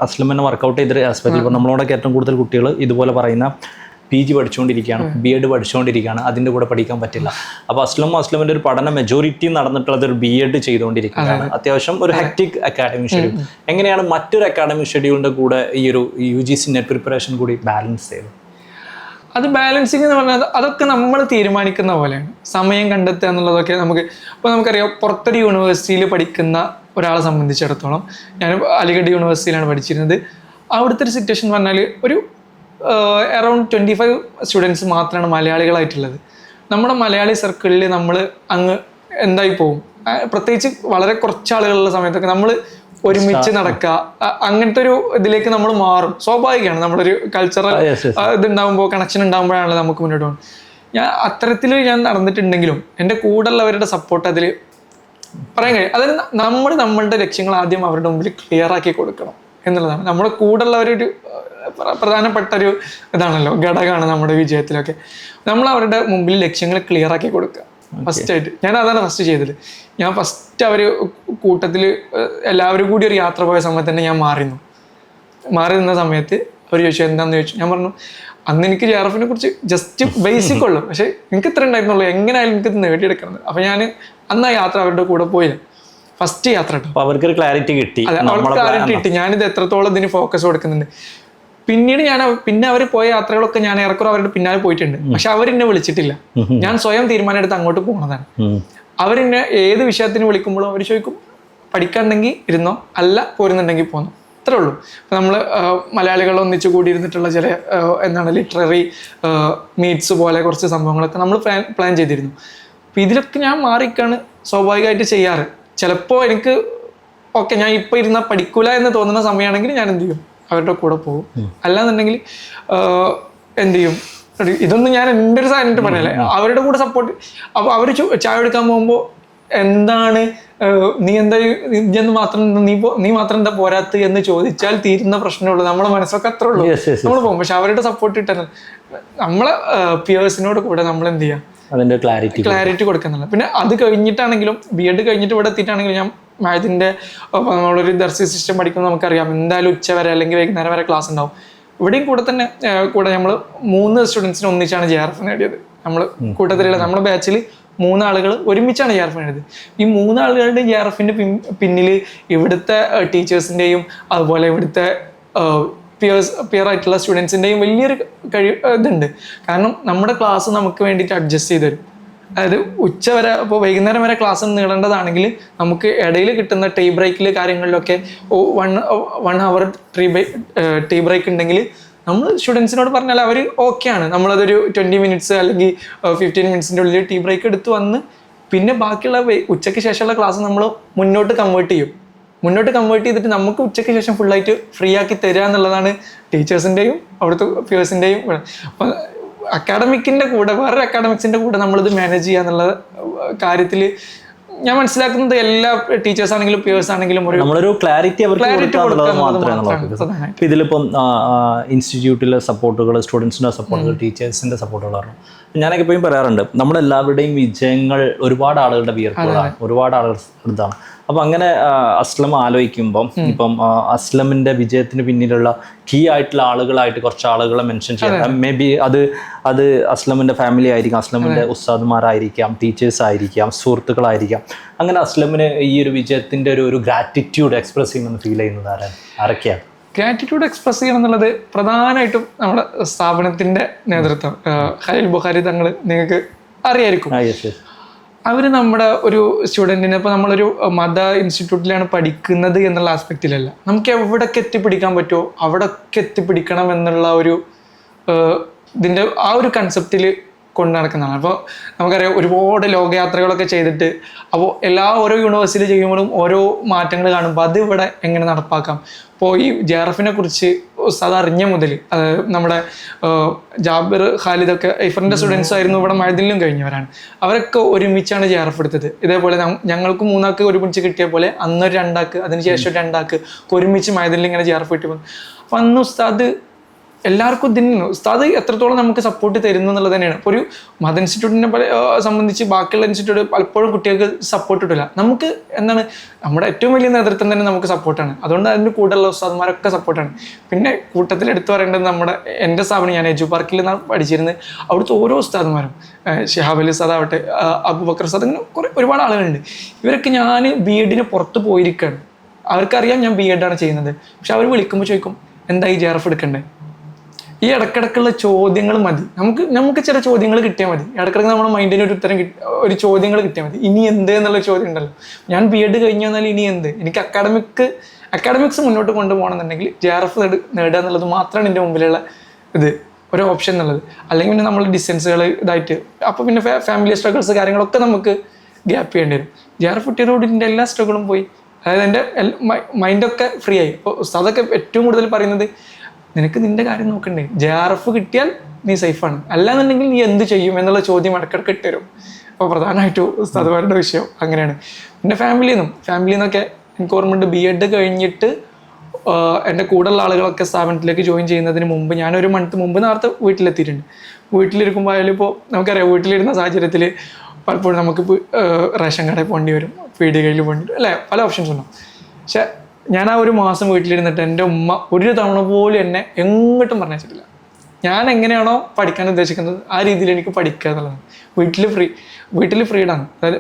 അസ്ലം തന്നെ വർക്കൗട്ട് ചെയ്തൊരു ആസ്പെക്റ്റിൽ ഇപ്പം നമ്മളോടൊക്കെ ഏറ്റവും കൂടുതൽ കുട്ടികൾ ഇതുപോലെ പറയുന്ന PG പഠിച്ചുകൊണ്ടിരിക്കുകയാണ്, BEd പഠിച്ചുകൊണ്ടിരിക്കുകയാണ്, അതിൻ്റെ കൂടെ പഠിക്കാൻ പറ്റില്ല. അപ്പോൾ അസ്ലമിൻ്റെ ഒരു പഠന മെജോറിറ്റി നടന്നിട്ടുള്ളത് ഒരു BEd ചെയ്തുകൊണ്ടിരിക്കുകയാണ്. അത്യാവശ്യം ഒരു ഹെക്റ്റിക് അക്കാഡമിക് ഷെഡ്യൂൾ. എങ്ങനെയാണ് മറ്റൊരു അക്കാഡമിക് ഷെഡ്യൂളിൻ്റെ കൂടെ ഈ ഒരു UGC നെറ്റ് പ്രിപ്പറേഷൻ കൂടി ബാലൻസ് ചെയ്തത്? അത് ബാലൻസിങ് എന്ന് പറഞ്ഞാൽ അതൊക്കെ നമ്മൾ തീരുമാനിക്കുന്ന പോലെയാണ്. സമയം കണ്ടെത്തുക എന്നുള്ളതൊക്കെ നമുക്കറിയാം. പുറത്തൊരു യൂണിവേഴ്സിറ്റിയിൽ പഠിക്കുന്ന ഒരാളെ സംബന്ധിച്ചിടത്തോളം, ഞാൻ അലിഗഡ് യൂണിവേഴ്സിറ്റിയിലാണ് പഠിച്ചിരുന്നത്. അവിടുത്തെ ഒരു സിറ്റുവേഷൻ എന്ന് പറഞ്ഞാൽ ഒരു അറൗണ്ട് 25 സ്റ്റുഡൻസ് മാത്രമാണ് മലയാളികളായിട്ടുള്ളത്. നമ്മുടെ മലയാളി സർക്കിളിൽ നമ്മൾ അങ്ങ് എന്തായി പോകും. പ്രത്യേകിച്ച് വളരെ കുറച്ച് ആളുകളുള്ള സമയത്തൊക്കെ നമ്മൾ ഒരുമിച്ച് നടക്കുക, അങ്ങനത്തെ ഒരു ഇതിലേക്ക് നമ്മൾ മാറും. സ്വാഭാവികമാണ്. നമ്മളൊരു കൾച്ചറൽ ഇതുണ്ടാകുമ്പോൾ, കണക്ഷൻ ഉണ്ടാകുമ്പോഴാണല്ലോ നമുക്ക് മുന്നോട്ട് പോകുന്നത്. അത്തരത്തിൽ ഞാൻ നടന്നിട്ടുണ്ടെങ്കിലും എൻ്റെ കൂടെയുള്ളവരുടെ സപ്പോർട്ട് അതിൽ പറയാൻ കഴിയും. അതിന് നമ്മളുടെ ലക്ഷ്യങ്ങൾ ആദ്യം അവരുടെ മുമ്പിൽ ക്ലിയർ ആക്കി കൊടുക്കണം എന്നുള്ളതാണ്. നമ്മുടെ കൂടെയുള്ളവരൊരു പ്രധാനപ്പെട്ട ഒരു ഇതാണല്ലോ, ഘടകമാണ് നമ്മുടെ വിജയത്തിലൊക്കെ. നമ്മൾ അവരുടെ മുമ്പിൽ ലക്ഷ്യങ്ങൾ ക്ലിയർ ആക്കി കൊടുക്കുക ഫസ്റ്റായിട്ട്. ഞാൻ അതാണ് ഫസ്റ്റ് ചെയ്തത്. ഞാൻ ഫസ്റ്റ് അവർ കൂട്ടത്തിൽ എല്ലാവരും കൂടി ഒരു യാത്ര പോയ സമയത്ത് തന്നെ ഞാൻ മാറി നിന്ന സമയത്ത് അവർ ചോദിച്ചു എന്താണെന്ന് ചോദിച്ചു. ഞാൻ പറഞ്ഞു അന്ന് എനിക്ക് JRF കുറിച്ച് ജസ്റ്റ് ബേസിക് ഉള്ളു, പക്ഷെ എനിക്ക് ഇത്ര ഉണ്ടായിരുന്നുള്ളൂ, എങ്ങനെയായാലും എനിക്ക് ഇത് നേടിയെടുക്കണം. അപ്പം ഞാൻ അന്ന് ആ യാത്ര അവരുടെ കൂടെ പോയില്ല, ഫസ്റ്റ് യാത്ര കേട്ടോ. അവർക്കൊരു ക്ലാരിറ്റി കിട്ടി. അതെ, അവർക്ക് ക്ലാരിറ്റി കിട്ടി ഞാനിത് എത്രത്തോളം ഇതിന് ഫോക്കസ് കൊടുക്കുന്നുണ്ട്. പിന്നീട് പിന്നെ അവർ പോയ യാത്രകളൊക്കെ ഞാൻ ഏറെക്കുറെ അവരുടെ പിന്നാലെ പോയിട്ടുണ്ട്, പക്ഷെ അവരെന്നെ വിളിച്ചിട്ടില്ല. ഞാൻ സ്വയം തീരുമാനം എടുത്ത് അങ്ങോട്ട് പോകുന്നതാണ്. അവരെന്നെ ഏത് വിഷയത്തിന് വിളിക്കുമ്പോഴും അവർ ചോദിക്കും പഠിക്കാനുണ്ടെങ്കിൽ ഇരുന്നോ, അല്ല പോരുന്നുണ്ടെങ്കിൽ പോന്നു, അത്രേ ഉള്ളൂ. ഇപ്പം നമ്മൾ മലയാളികൾ ഒന്നിച്ചു കൂടിയിരുന്നിട്ടുള്ള ചില ലിറ്റററി മീറ്റ്സ് പോലെ കുറച്ച് സംഭവങ്ങളൊക്കെ നമ്മൾ പ്ലാൻ ചെയ്തിരുന്നു. അപ്പം ഇതിലൊക്കെ ഞാൻ മാറിക്കാണ് സ്വാഭാവികമായിട്ട് ചെയ്യാറ്. ചിലപ്പോൾ എനിക്ക് ഓക്കെ ഞാൻ ഇപ്പോൾ ഇരുന്നാൽ പഠിക്കൂല എന്ന് തോന്നുന്ന സമയമാണെങ്കിൽ ഞാൻ എന്ത് ചെയ്യും, അവരുടെ കൂടെ പോകും. അല്ലാന്നുണ്ടെങ്കിൽ എന്ത് ചെയ്യും, ഇതൊന്നും ഞാൻ എൻ്റെ ഒരു സാധനമായിട്ട് പറയല്ലേ, അവരുടെ കൂടെ സപ്പോർട്ട്. അപ്പോൾ അവർ ചായ എടുക്കാൻ പോകുമ്പോൾ എന്താണ് നീ എന്താ നീ മാത്രം എന്താ പോരാത്ത് എന്ന് ചോദിച്ചാൽ തീരുന്ന പ്രശ്നമുള്ളൂ. നമ്മളെ മനസ്സൊക്കെ അത്രേ ഉള്ളൂ, നമ്മൾ പോകും. പക്ഷെ അവരുടെ സപ്പോർട്ട് കിട്ടുന്നത് നമ്മളെ പിയേഴ്സിനോട് കൂടെ നമ്മൾ എന്ത് ചെയ്യാം, അതിന്റെ ക്ലാരിറ്റി കൊടുക്കുന്നില്ല. പിന്നെ അത് കഴിഞ്ഞിട്ടാണെങ്കിലും B.Ed കഴിഞ്ഞിട്ട് ഇവിടെ എത്തിയിട്ടാണെങ്കിലും ഞാൻ മാത്സിന്റെ നമ്മളൊരു ദർശി സിസ്റ്റം പഠിക്കുമ്പോൾ നമുക്കറിയാം എന്തായാലും ഉച്ച വരെ അല്ലെങ്കിൽ വൈകുന്നേരം വരെ ക്ലാസ് ഉണ്ടാവും. ഇവിടെയും കൂടെ നമ്മൾ 3 സ്റ്റുഡൻസിനെ ഒന്നിച്ചാണ് JRF നേടിയത്. നമ്മൾ കൂട്ടത്തിലുള്ള നമ്മുടെ ബാച്ചിൽ 3 ആളുകൾ ഒരുമിച്ചാണ് JRF നേടിയത്. ഈ 3 ആളുകളുടെ JRFന്റെ പിന്നിൽ ഇവിടുത്തെ ടീച്ചേഴ്സിൻ്റെയും അതുപോലെ ഇവിടുത്തെ പിയർ ആയിട്ടുള്ള സ്റ്റുഡൻസിൻ്റെയും വലിയൊരു ഇതുണ്ട്. കാരണം നമ്മുടെ ക്ലാസ് നമുക്ക് വേണ്ടിയിട്ട് അഡ്ജസ്റ്റ് ചെയ്ത് തരും. അതായത് ഉച്ച വരെ ഇപ്പോൾ വൈകുന്നേരം വരെ ക്ലാസ് നീളേണ്ടതാണെങ്കിൽ നമുക്ക് ഇടയിൽ കിട്ടുന്ന ടീ ബ്രേക്കിൽ കാര്യങ്ങളിലൊക്കെ 1 hour ടീ ബ്രേക്ക് ഉണ്ടെങ്കിൽ നമ്മൾ സ്റ്റുഡൻസിനോട് പറഞ്ഞാൽ അവർ ഓക്കെയാണ്. നമ്മളതൊരു 20 minutes അല്ലെങ്കിൽ 15 minutes ഉള്ളിൽ ടീ ബ്രേക്ക് എടുത്ത് വന്ന് പിന്നെ ബാക്കിയുള്ള ഉച്ചയ്ക്ക് ശേഷമുള്ള ക്ലാസ് നമ്മൾ മുന്നോട്ട് കൺവേർട്ട് ചെയ്തിട്ട് നമുക്ക് ഉച്ചയ്ക്ക് ശേഷം ഫുള്ളായിട്ട് ഫ്രീ ആക്കി തരിക എന്നുള്ളതാണ് ടീച്ചേഴ്സിൻ്റെയും അവിടുത്തെ പിയേഴ്സിൻ്റെയും. അപ്പം അക്കാഡമിക്കിൻ്റെ കൂടെ വേറൊരു അക്കാഡമിക്സിൻ്റെ കൂടെ നമ്മളിത് മാനേജ് ചെയ്യുക എന്നുള്ള കാര്യത്തിൽ ഞാൻ മനസ്സിലാക്കുന്നത് എല്ലാ ടീച്ചേഴ്സ് ആണെങ്കിലും പിയേഴ്സ് ആണെങ്കിലും നമ്മളൊരു ക്ലാരിറ്റി ഇതിലിപ്പം ഇൻസ്റ്റിറ്റ്യൂട്ടിലെ സപ്പോർട്ടുകൾ, സ്റ്റുഡൻസിൻ്റെ സപ്പോർട്ടുകൾ, ടീച്ചേഴ്സിൻ്റെ സപ്പോർട്ടുകൾ പറഞ്ഞു. ഞാനൊക്കെ എപ്പോഴും പറയാറുണ്ട് നമ്മളെല്ലാവരുടെയും വിജയങ്ങൾ ഒരുപാട് ആളുകളുടെ വിയർപ്പുകളാണ്, ഒരുപാട് ആളുകൾ ഇതാണ്. അപ്പം അങ്ങനെ അസ്ലം ആലോചിക്കുമ്പം ഇപ്പം അസ്ലമിൻ്റെ വിജയത്തിന് പിന്നിലുള്ള കീ ആയിട്ടുള്ള ആളുകളായിട്ട് കുറച്ച് ആളുകളെ മെൻഷൻ ചെയ്യാം. മേ ബി അത് അസ്ലമിൻ്റെ ഫാമിലി ആയിരിക്കാം, അസ്ലമിൻ്റെ ഉസ്താദുമാരായിരിക്കാം, ടീച്ചേഴ്സ് ആയിരിക്കാം, സുഹൃത്തുക്കളായിരിക്കാം. അങ്ങനെ അസ്ലമിന് ഈ ഒരു വിജയത്തിൻ്റെ ഒരു ഗ്രാറ്റിറ്റ്യൂഡ് എക്സ്പ്രസ് ചെയ്യുമെന്ന് ഫീൽ ചെയ്യുന്നത് ആരൊക്കെയാണ്? ഗ്രാറ്റിറ്റ്യൂഡ് എക്സ്പ്രസ് ചെയ്യണം എന്നുള്ളത് പ്രധാനമായിട്ടും നമ്മുടെ സ്ഥാപനത്തിൻ്റെ നേതൃത്വം. ഖലീൽ ബുഖാരി തങ്ങൾ നിങ്ങൾക്ക് അറിയായിരിക്കും. അവർ നമ്മുടെ ഒരു സ്റ്റുഡൻറ്റിനെ ഇപ്പോൾ നമ്മളൊരു മത ഇൻസ്റ്റിറ്റ്യൂട്ടിലാണ് പഠിക്കുന്നത് എന്നുള്ള ആസ്പെക്റ്റിലല്ല, നമുക്ക് എവിടൊക്കെ എത്തിപ്പിടിക്കാൻ പറ്റുമോ അവിടൊക്കെ എത്തിപ്പിടിക്കണം എന്നുള്ള ഒരു ഇതിൻ്റെ ആ ഒരു കൺസെപ്റ്റിൽ കൊണ്ട് നടക്കുന്നതാണ്. അപ്പോൾ നമുക്കറിയാം ഒരുപാട് ലോകയാത്രകളൊക്കെ ചെയ്തിട്ട് അപ്പോൾ ഓരോ യൂണിവേഴ്സിറ്റി ചെയ്യുമ്പോഴും ഓരോ മാറ്റങ്ങൾ കാണുമ്പോൾ അത് ഇവിടെ എങ്ങനെ നടപ്പാക്കാം. ഇപ്പോൾ ഈ JRFനെ കുറിച്ച് ഉസ്താദ് അറിഞ്ഞ മുതൽ നമ്മുടെ ജാബിർ ഖാലിദൊക്കെ ഇഫറിൻ്റെ സ്റ്റുഡൻസ് ആയിരുന്നു, ഇവിടെ മഴദിലും കഴിഞ്ഞവരാണ്. അവരൊക്കെ ഒരുമിച്ചാണ് JRF എടുത്തത്. ഇതേപോലെ ഞങ്ങൾക്ക് 3 ആൾക്ക് ഒരുമിച്ച് കിട്ടിയ പോലെ അന്നൊരു 2 ആൾക്ക് അതിനുശേഷം 2 ആൾക്ക് ഒരുമിച്ച് മഴദിലും ഇങ്ങനെ JRF കിട്ടി പോകുന്നു. അപ്പോൾ അന്ന് ഉസ്താദ് എല്ലാവർക്കും ഇതിന് ഉസ്താദ് എത്രത്തോളം നമുക്ക് സപ്പോർട്ട് തരുന്നു എന്നുള്ളത് തന്നെയാണ്. ഇപ്പോൾ ഒരു മത ഇൻസ്റ്റിറ്റ്യൂട്ടിനെ സംബന്ധിച്ച് ബാക്കിയുള്ള ഇൻസ്റ്റിറ്റ്യൂട്ട് പലപ്പോഴും കുട്ടികൾക്ക് സപ്പോർട്ട് കിട്ടില്ല. നമുക്ക് എന്താണ് നമ്മുടെ ഏറ്റവും വലിയ നേതൃത്വം തന്നെ നമുക്ക് സപ്പോർട്ടാണ്. അതുകൊണ്ട് അതിൻ്റെ കൂടെയുള്ള ഉസ്താദ്മാരൊക്കെ സപ്പോർട്ടാണ്. പിന്നെ കൂട്ടത്തിൽ എടുത്തു പറയേണ്ടത് എൻ്റെ സ്ഥാപനം ഞാൻ എജു പാർക്കിൽ നിന്നാണ് പഠിച്ചിരുന്നത്. അവിടുത്തെ ഓരോ ഉസ്താദ്മാരും ഷിഹാബ് അലി ഉസ്താദ് ആവട്ടെ, അബൂബക്കർ ഉസ്താദ്, ഇങ്ങനെ ഒരുപാട് ആളുകളുണ്ട്. ഇവരൊക്കെ ഞാൻ B.Edന് പുറത്ത് പോയിരിക്കുകയാണ്. അവർക്കറിയാം ഞാൻ B.Ed ആണ് ചെയ്യുന്നത്. പക്ഷെ അവർ വിളിക്കുമ്പോൾ ചോദിക്കും എന്താ ഈ JRF എടുക്കണ്ടേ? ഈ ഇടക്കിടക്കുള്ള ചോദ്യങ്ങൾ മതി, നമുക്ക് ചില ചോദ്യങ്ങൾ കിട്ടിയാൽ മതി. ഇടക്കിടക്ക് നമ്മുടെ മൈൻഡിന് ഒരു ഉത്തരം ഒരു ചോദ്യങ്ങൾ കിട്ടിയാൽ മതി. ഇനി എന്ത് എന്നുള്ള ചോദ്യം ഉണ്ടല്ലോ. ഞാൻ B.Ed കഴിഞ്ഞു വന്നാൽ ഇനി എന്ത്? എനിക്ക് അക്കാഡമിക്സ് മുന്നോട്ട് കൊണ്ടുപോകണമെന്നുണ്ടെങ്കിൽ JRF നേടുക എന്നുള്ളത് മാത്രമാണ് എൻ്റെ മുമ്പിലുള്ള ഒരു ഓപ്ഷൻ എന്നുള്ളത്. അല്ലെങ്കിൽ പിന്നെ നമ്മൾ ഡിസ്റ്റൻസുകൾ ഇതായിട്ട് അപ്പോൾ പിന്നെ ഫാമിലി സ്ട്രഗിൾസ് കാര്യങ്ങളൊക്കെ നമുക്ക് ഗ്യാപ്പ് ചെയ്യേണ്ടി വരും. JRF കിട്ടിയതോടെ ഇതിൻ്റെ എല്ലാ സ്ട്രഗിളും പോയി. അതായത് എൻ്റെ മൈൻഡൊക്കെ ഫ്രീ ആയി. അപ്പോൾ ഉസ്താദൊക്കെ ഏറ്റവും കൂടുതൽ പറയുന്നത് നിനക്ക് നിന്റെ കാര്യം നോക്കണ്ടേ, JRF കിട്ടിയാൽ നീ സേഫാണ്, അല്ലാന്നുണ്ടെങ്കിൽ നീ എന്ത് ചെയ്യും എന്നുള്ള ചോദ്യം ഇടയ്ക്കിടയ്ക്ക് ഇട്ടുതരും. അപ്പോൾ പ്രധാനമായിട്ടും ഉസ്താദുമാരുടെ വിഷയം അങ്ങനെയാണ്. പിന്നെ ഫാമിലിയിൽ നിന്നൊക്കെ എനിക്ക് ഓർമ്മയുണ്ട് B.Ed കഴിഞ്ഞിട്ട് എൻ്റെ കൂടെയുള്ള ആളുകളൊക്കെ സ്ഥാപനത്തിലേക്ക് ജോയിൻ ചെയ്യുന്നതിന് മുമ്പ് ഞാൻ ഒരു മന്ത് മുമ്പ് നേരത്തെ വീട്ടിലെത്തിയിട്ടുണ്ട്. വീട്ടിലിരിക്കുമ്പോൾ ആയാലും ഇപ്പോൾ നമുക്കറിയാം വീട്ടിലിരുന്ന സാഹചര്യത്തിൽ പലപ്പോഴും നമുക്ക് റേഷൻ കടയിൽ പോകേണ്ടി വരും, പീടികയിൽ പോകേണ്ടി വരും, അല്ലേ, പല ഓപ്ഷൻസ് ഉണ്ടാവും. പക്ഷെ ഞാൻ ആ ഒരു മാസം വീട്ടിലിരുന്നിട്ട് എൻ്റെ ഉമ്മ ഒരു തവണ പോലും എന്നെ എങ്ങോട്ടും പറഞ്ഞിട്ടില്ല. ഞാൻ എങ്ങനെയാണോ പഠിക്കാൻ ഉദ്ദേശിക്കുന്നത് ആ രീതിയിൽ എനിക്ക് പഠിക്കുക എന്നുള്ളതാണ്. വീട്ടിൽ ഫ്രീഡാണ്. അതായത്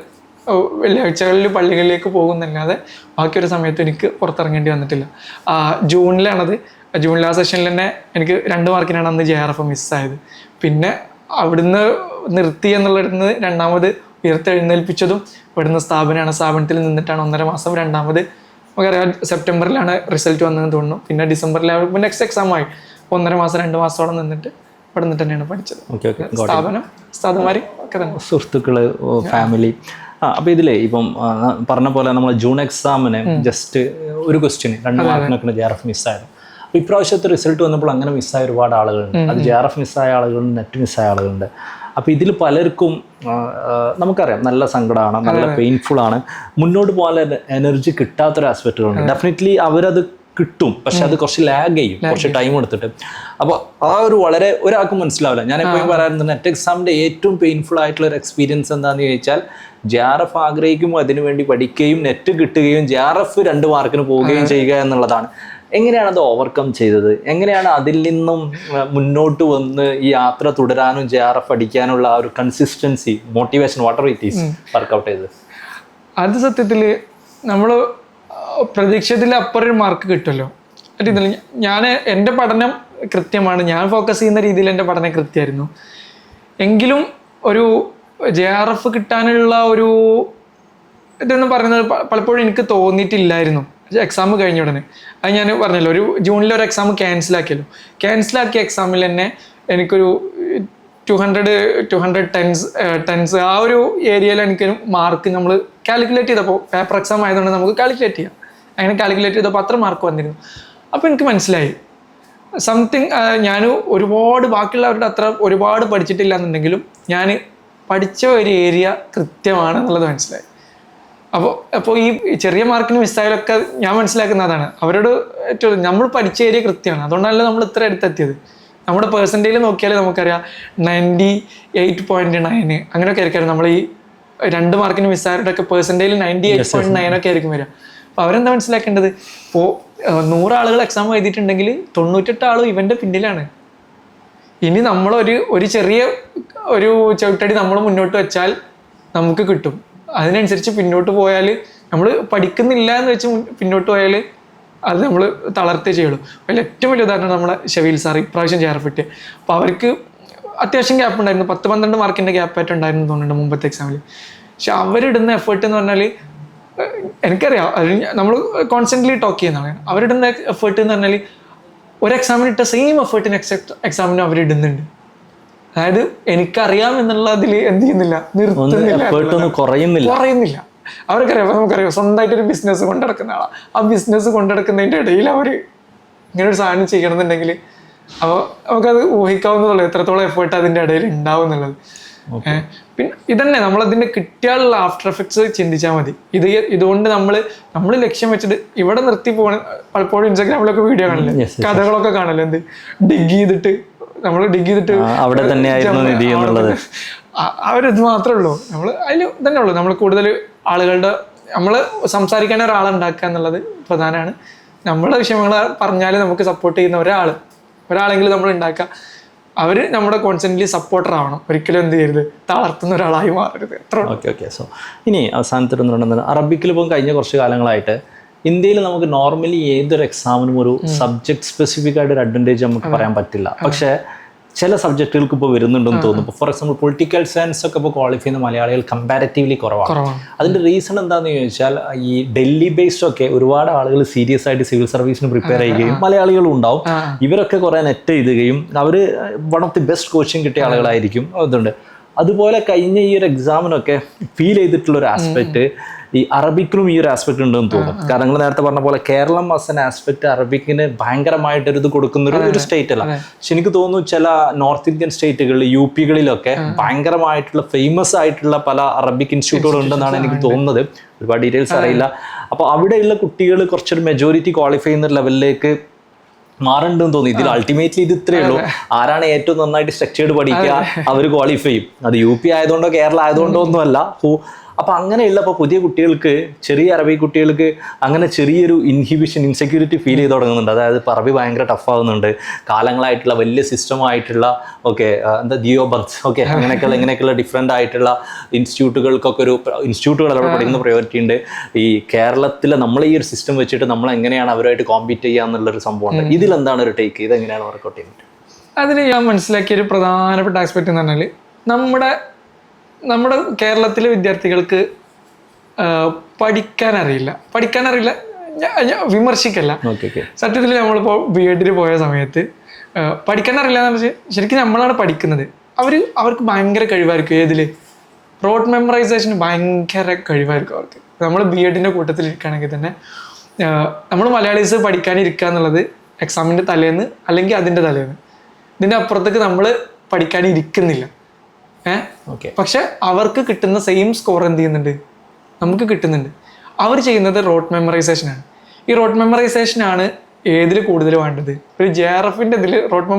വെള്ളിയാഴ്ചകളിൽ പള്ളികളിലേക്ക് പോകുന്നല്ലാതെ ബാക്കിയൊരു സമയത്ത് എനിക്ക് പുറത്തിറങ്ങേണ്ടി വന്നിട്ടില്ല. ജൂണിലാണത്. ജൂണിലെ ആ സെഷനിൽ തന്നെ എനിക്ക് 2 മാർക്കിനാണ് അന്ന് JRF മിസ്സായത്. പിന്നെ അവിടുന്ന് നിർത്തി എന്നുള്ളിടത്ത് രണ്ടാമത് ഉയർത്തെഴുന്നേൽപ്പിച്ചതും ഇവിടുന്ന് സ്ഥാപനത്തിൽ നിന്നിട്ടാണ് 1.5 മാസം രണ്ടാമത്. നമുക്കറിയാം സെപ്റ്റംബറിലാണ് റിസൾട്ട് വന്നതെന്ന് തോന്നുന്നു. പിന്നെ ഡിസംബറിലാവുമ്പോൾ നെക്സ്റ്റ് എക്സാം ആയി. 1.5 മാസം 2 മാസത്തോളം നിന്നിട്ട് ഇവിടെ നിന്ന് തന്നെയാണ് പഠിച്ചത്. സ്ഥാപനം ഒക്കെ തന്നെ, സുഹൃത്തുക്കള്, ഫാമിലി. അപ്പൊ ഇതിലേ ഇപ്പം പറഞ്ഞ പോലെ നമ്മൾ ജൂൺ എക്സാമിന് ജസ്റ്റ് ഒരു ക്വസ്റ്റ്യന് 2 മാർക്കിനൊക്കെ JRF മിസ്സായത്. അപ്പോൾ ഇപ്രാവശ്യത്തെ റിസൾട്ട് വന്നപ്പോൾ അങ്ങനെ മിസ്സായ ഒരുപാട് ആളുകളുണ്ട്. അത് JRF മിസ്സായ ആളുകളുണ്ട്, നെറ്റ് മിസ്സായ ആളുകളുണ്ട്. അപ്പോൾ ഇതിൽ പലർക്കും നമുക്കറിയാം നല്ല സങ്കടമാണ്, നല്ല പെയിൻഫുൾ ആണ്, മുന്നോട്ട് പോകാൻ എനർജി കിട്ടാത്തൊരു ആസ്പെക്റ്റുകളുണ്ട്. ഡെഫിനറ്റ്ലി അവരത് കിട്ടും, പക്ഷെ അത് കുറച്ച് ലാഗ് ചെയ്യും, കുറച്ച് ടൈം എടുത്തിട്ട്. അപ്പോൾ ആ ഒരു വളരെ ഒരാൾക്കും മനസ്സിലാവില്ല. ഞാൻ എപ്പോഴും പറയാറുണ്ട്, നെറ്റ് എക്സാമിൻ്റെ ഏറ്റവും പെയിൻഫുൾ ആയിട്ടുള്ള ഒരു എക്സ്പീരിയൻസ് എന്താണെന്ന് ചോദിച്ചാൽ JRF ആഗ്രഹിക്കുമ്പോൾ അതിനുവേണ്ടി പഠിക്കുകയും നെറ്റ് കിട്ടുകയും JRF 2 മാർക്കിന് പോവുകയും ചെയ്യുക എന്നുള്ളതാണ്. എങ്ങനെയാണ് അത് ഓവർകം ചെയ്തത്? എങ്ങനെയാണ് അതിൽ നിന്നും മുന്നോട്ട് വന്ന് ഈ യാത്ര തുടരാനും JRF അടിക്കാനുള്ള ആ ഒരു consistency, motivation, water it is work out ചെയ്തത്? അത് സത്യത്തിൽ നമ്മൾ പ്രതീക്ഷിച്ചതിലപ്പുറം ഒരു മാർക്ക് കിട്ടുമല്ലോ. ഇതിൽ എൻ്റെ പഠനം കൃത്യമാണ്, ഞാൻ ഫോക്കസ് ചെയ്യുന്ന രീതിയിൽ എൻ്റെ പഠനം കൃത്യമായിരുന്നു. എങ്കിലും ഒരു JRF കിട്ടാനുള്ള ഒരു ഇതെന്ന് പറയുന്നത് പലപ്പോഴും എനിക്ക് തോന്നിയിട്ടില്ലായിരുന്നു എക്സാം കഴിഞ്ഞ ഉടനെ. അത് ഞാൻ പറഞ്ഞല്ലോ, ഒരു ജൂണിലൊരു എക്സാം ക്യാൻസലാക്കിയ എക്സാമിൽ തന്നെ എനിക്കൊരു 200 ടെൻസ് ആ ഒരു ഏരിയയിൽ എനിക്ക് മാർക്ക് നമ്മൾ കാൽക്കുലേറ്റ് ചെയ്തപ്പോൾ, പേപ്പർ എക്സാം ആയതുകൊണ്ട് നമുക്ക് കാൽക്കുലേറ്റ് ചെയ്യാം. അങ്ങനെ കാൽക്കുലേറ്റ് ചെയ്തപ്പോൾ അത്ര മാർക്ക് വന്നിരുന്നു. അപ്പോൾ എനിക്ക് മനസ്സിലായി സംതിങ്. ഞാൻ ബാക്കിയുള്ളവരുടെ അത്ര ഒരുപാട് പഠിച്ചിട്ടില്ല എന്നുണ്ടെങ്കിലും ഞാൻ പഠിച്ച ഒരു ഏരിയ കൃത്യമാണ് എന്നുള്ളത് മനസ്സിലായി. അപ്പോൾ ഈ ചെറിയ മാർക്കിന് മിസ്സായാലൊക്കെ ഞാൻ മനസ്സിലാക്കുന്നതാണ്, അവരോട് ഏറ്റവും നമ്മൾ പഠിച്ച ഏരിയ കൃത്യമാണ്, അതുകൊണ്ടല്ല നമ്മൾ ഇത്ര അടുത്തെത്തിയത്. നമ്മുടെ പേഴ്സൻറ്റേജിൽ നോക്കിയാൽ നമുക്കറിയാം 98.9 അങ്ങനെയൊക്കെ ആയിരിക്കും. നമ്മൾ ഈ 2 മാർക്കിന് മിസ്സായവരുടെയൊക്കെ പേഴ്സൻറ്റേജിൽ 98.9 ഒക്കെ ആയിരിക്കും വരിക. അപ്പോൾ അവരെന്താ മനസ്സിലാക്കേണ്ടത്, ഇപ്പോൾ 100 ആളുകൾ എക്സാം എഴുതിയിട്ടുണ്ടെങ്കിൽ 98 ആളും ഇവൻ്റെ പിന്നിലാണ്. ഇനി നമ്മളൊരു ചെറിയ ഒരു ചവിട്ടടി നമ്മൾ മുന്നോട്ട് വെച്ചാൽ നമുക്ക് കിട്ടും. അതിനനുസരിച്ച് പിന്നോട്ട് പോയാൽ, നമ്മൾ പഠിക്കുന്നില്ല എന്ന് വെച്ച് പിന്നോട്ട് പോയാൽ അത് നമ്മൾ തളർത്തേ ചെയ്യുള്ളൂ. അതിൽ ഏറ്റവും വലിയ ഉദാഹരണം നമ്മുടെ ഷെവീൽ സാർ ഇപ്രാവശ്യം JRF കിട്ടിയ. അപ്പോൾ അവർക്ക് അത്യാവശ്യം ഗ്യാപ്പ് ഉണ്ടായിരുന്നു, 10-12 മാർക്കിൻ്റെ ഗ്യാപ്പായിട്ട് ഉണ്ടായിരുന്നു തോന്നുന്നുണ്ട് മുമ്പത്തെ എക്സാമിൽ. പക്ഷെ അവരിടുന്ന എഫേർട്ട് എന്ന് പറഞ്ഞാൽ എനിക്കറിയാം, അത് നമ്മൾ കോൺസ്റ്റൻ്റ്ലി ടോക്ക് ചെയ്യുന്നതാണ്. അവരിടുന്ന എഫേർട്ട് എന്ന് പറഞ്ഞാൽ ഒരു എക്സാമിന് ഇട്ട സെയിം എഫേർട്ട് നെക്സ്റ്റ് എക്സാമിന് അവരിടുന്നുണ്ട്. അതായത് എനിക്കറിയാം എന്നുള്ളതിൽ എന്ത് ചെയ്യുന്നില്ല, നിർത്തുന്നില്ല, കുറയുന്നില്ല. അവർക്കറിയാം, നമുക്കറിയാം സ്വന്തമായിട്ടൊരു ബിസിനസ് കൊണ്ടുനടക്കുന്ന ആളാണ്. ആ ബിസിനസ് കൊണ്ടുനടക്കുന്നതിൻ്റെ ഇടയിൽ അവർ ഇങ്ങനെ ഒരു സാധനം ചെയ്യണമെന്നുണ്ടെങ്കിൽ അപ്പോൾ നമുക്കത് ഊഹിക്കാവുന്നതുള്ളൂ എത്രത്തോളം എഫേർട്ട് അതിൻ്റെ ഇടയിൽ ഉണ്ടാവും എന്നുള്ളത്. പിന്നെ ഇതന്നെ നമ്മളതിൻ്റെ കിട്ടിയാലുള്ള ആഫ്റ്റർ എഫക്ട്സ് ചിന്തിച്ചാൽ മതി. ഇതുകൊണ്ട് നമ്മൾ ലക്ഷ്യം വെച്ചിട്ട് ഇവിടെ നിർത്തി പോകണം. പലപ്പോഴും ഇൻസ്റ്റാഗ്രാമിലൊക്കെ വീഡിയോ കാണില്ലേ, കഥകളൊക്കെ കാണല്ലോ, ഡിഗ് ചെയ്തിട്ട് അവിടെ തന്നെയായിരുന്നു ആ ഒരു ഇത് മാത്രമേ ഉള്ളൂ. നമ്മൾ അതിൽ തന്നെ ഉള്ളൂ. നമ്മൾ കൂടുതൽ ആളുകളുടെ നമ്മൾ സംസാരിക്കാൻ ഒരാളുണ്ടാക്കുക എന്നുള്ളത് പ്രധാനമാണ്. നമ്മളെ വിഷയങ്ങൾ പറഞ്ഞാൽ നമുക്ക് സപ്പോർട്ട് ചെയ്യുന്ന ഒരാളെങ്കിലും നമ്മൾ ഉണ്ടാക്കുക. അവർ നമ്മുടെ കോൺസ്റ്റന്റ്ലി സപ്പോർട്ടർ ആവണം. ഒരിക്കലും എന്ത് ചെയ്യരുത്, തളർത്തുന്ന ഒരാളായി മാറരുത്. ഓക്കെ. സോ ഇനി അവസാനത്തിരുന്നുണ്ടെന്ന് അറബിക്കിൽ ഇപ്പം കഴിഞ്ഞ കുറച്ച് കാലങ്ങളായിട്ട് ഇന്ത്യയിൽ നമുക്ക് നോർമലി ഏതൊരു എക്സാമിനും ഒരു സബ്ജക്ട് സ്പെസിഫിക് ആയിട്ട് ഒരു അഡ്വാൻറ്റേജ് നമുക്ക് പറയാൻ പറ്റില്ല. പക്ഷേ ചില സബ്ജക്റ്റുകൾക്ക് ഇപ്പോൾ വരുന്നുണ്ടെന്ന് തോന്നുന്നു. ഇപ്പോൾ ഫോർ എക്സാമ്പിൾ പൊളിറ്റിക്കൽ സയൻസ് ഒക്കെ ഇപ്പോൾ ക്വാളിഫൈ ചെയ്യുന്ന മലയാളികൾ കമ്പാരിറ്റീവ്ലി കുറവാണ്. അതിൻ്റെ റീസൺ എന്താണെന്ന് ചോദിച്ചാൽ ഈ ഡൽഹി ബേസ്ഡ് ഒക്കെ ഒരുപാട് ആളുകൾ സീരിയസ് ആയിട്ട് സിവിൽ സർവീസിന് പ്രിപ്പയർ ചെയ്യുകയും മലയാളികളും ഉണ്ടാവും. ഇവരൊക്കെ കുറേ നെറ്റ് എഴുതുകയും അവർ one of the best coaching കിട്ടിയ ആളുകളായിരിക്കും. അതുകൊണ്ട് അതുപോലെ കഴിഞ്ഞ ഈ ഒരു എക്സാമിനൊക്കെ ഫീൽ ചെയ്തിട്ടുള്ള ഒരു ആസ്പെക്ട് ഈ അറബിക്കിലും ഈ ഒരു ആസ്പെക്ട് ഉണ്ടെന്ന് തോന്നും. കാരണം നിങ്ങൾ നേരത്തെ പറഞ്ഞ പോലെ കേരളം ആസ് എൻ ആസ്പെക്ട് അറബിക്കിന് ഭയങ്കരമായിട്ടൊരു ഇത് കൊടുക്കുന്ന ഒരു സ്റ്റേറ്റ് അല്ല. പക്ഷെ എനിക്ക് തോന്നുന്നു ചില നോർത്ത് ഇന്ത്യൻ സ്റ്റേറ്റുകളിൽ UP-കളിലൊക്കെ ഭയങ്കരമായിട്ടുള്ള ഫേമസ് ആയിട്ടുള്ള പല അറബിക് ഇൻസ്റ്റിറ്റ്യൂട്ടുകൾ ഉണ്ടെന്നാണ് എനിക്ക് തോന്നുന്നത്. ഒരുപാട് ഡീറ്റെയിൽസ് അറിയില്ല. അപ്പോൾ അവിടെയുള്ള കുട്ടികൾ കുറച്ചൊരു മെജോറിറ്റി ക്വാളിഫൈ ചെയ്യുന്ന ലെവലിലേക്ക് മാറുണ്ടെന്ന് തോന്നി. ഇതിൽ അൾട്ടിമേറ്റ്ലി ഇത് ഇത്രയേ ഉള്ളൂ, ആരാണ് ഏറ്റവും നന്നായിട്ട് സ്ട്രക്ചേർഡ് പഠിക്കുക അവർ ക്വാളിഫൈ ചെയ്യും. അത് UP ആയതുകൊണ്ടോ കേരള ആയതുകൊണ്ടോ ഒന്നുമല്ല. അപ്പൊ അങ്ങനെയുള്ള ഇപ്പോൾ പുതിയ കുട്ടികൾക്ക്, ചെറിയ അറബി കുട്ടികൾക്ക് അങ്ങനെ ചെറിയൊരു ഇൻസെക്യൂരിറ്റി ഫീൽ ചെയ്ത് തുടങ്ങുന്നുണ്ട്. അതായത് ഇപ്പോൾ അറബി ഭയങ്കര ടഫാവുന്നുണ്ട്, കാലങ്ങളായിട്ടുള്ള വലിയ സിസ്റ്റമായിട്ടുള്ള ജിയോബർത്ത് ഇങ്ങനെയൊക്കെയുള്ള ഡിഫറെൻ്റ് ആയിട്ടുള്ള ഇൻസ്റ്റിറ്റ്യൂട്ടുകൾക്കൊക്കെ ഇൻസ്റ്റിറ്റ്യൂട്ടുകൾ അവിടെ പഠിക്കുന്ന പ്രയോറിറ്റി ഉണ്ട്. ഈ കേരളത്തിലെ നമ്മൾ ഈ ഒരു സിസ്റ്റം വെച്ചിട്ട് നമ്മൾ എങ്ങനെയാണ് അവരുമായിട്ട് കോമ്പീറ്റ് ചെയ്യുക എന്നുള്ളൊരു സംഭവമുണ്ട്. ഇതിലെന്താണ് ഒരു ടേക്ക്, ഇതെങ്ങനെയാണ് വർക്കൗട്ട് ചെയ്യുന്നത്? അതിൽ ഞാൻ മനസ്സിലാക്കിയ ഒരു പ്രധാനപ്പെട്ട ആസ്പെക്ട് എന്ന് പറഞ്ഞാൽ നമ്മുടെ കേരളത്തിലെ വിദ്യാർത്ഥികൾക്ക് പഠിക്കാനറിയില്ല. വിമർശിക്കല്ല. സത്യത്തിൽ നമ്മളിപ്പോൾ BEd പോയ സമയത്ത് പഠിക്കാനറിയില്ല എന്ന് വെച്ചാൽ ശരിക്കും നമ്മളാണ് പഠിക്കുന്നത്. അവർക്ക് ഭയങ്കര കഴിവായിരിക്കും. ഏതില്? റോഡ് മെമ്മറൈസേഷന് ഭയങ്കര കഴിവായിരിക്കും അവർക്ക്. നമ്മൾ BEdന്റെ കൂട്ടത്തിൽ ഇരിക്കുകയാണെങ്കിൽ തന്നെ നമ്മൾ മലയാളീസ് പഠിക്കാനിരിക്കുക എന്നുള്ളത് എക്സാമിൻ്റെ തലേന്ന് അല്ലെങ്കിൽ അതിൻ്റെ തലേന്ന്, ഇതിൻ്റെ അപ്പുറത്തേക്ക് നമ്മൾ പഠിക്കാനിരിക്കുന്നില്ല. പക്ഷെ അവർക്ക് കിട്ടുന്ന സെയിം സ്കോർ എന്ത് ചെയ്യുന്നുണ്ട്? നമുക്ക് കിട്ടുന്നുണ്ട്. അവർ ചെയ്യുന്നത് റോഡ് മെമ്മറൈസേഷനാണ്. ഈ റോഡ് മെമ്മറൈസേഷനാണ് ഏതിൽ കൂടുതൽ വേണ്ടത്? ഒരു JRFന്റെ ഇതിൽ റോഡ്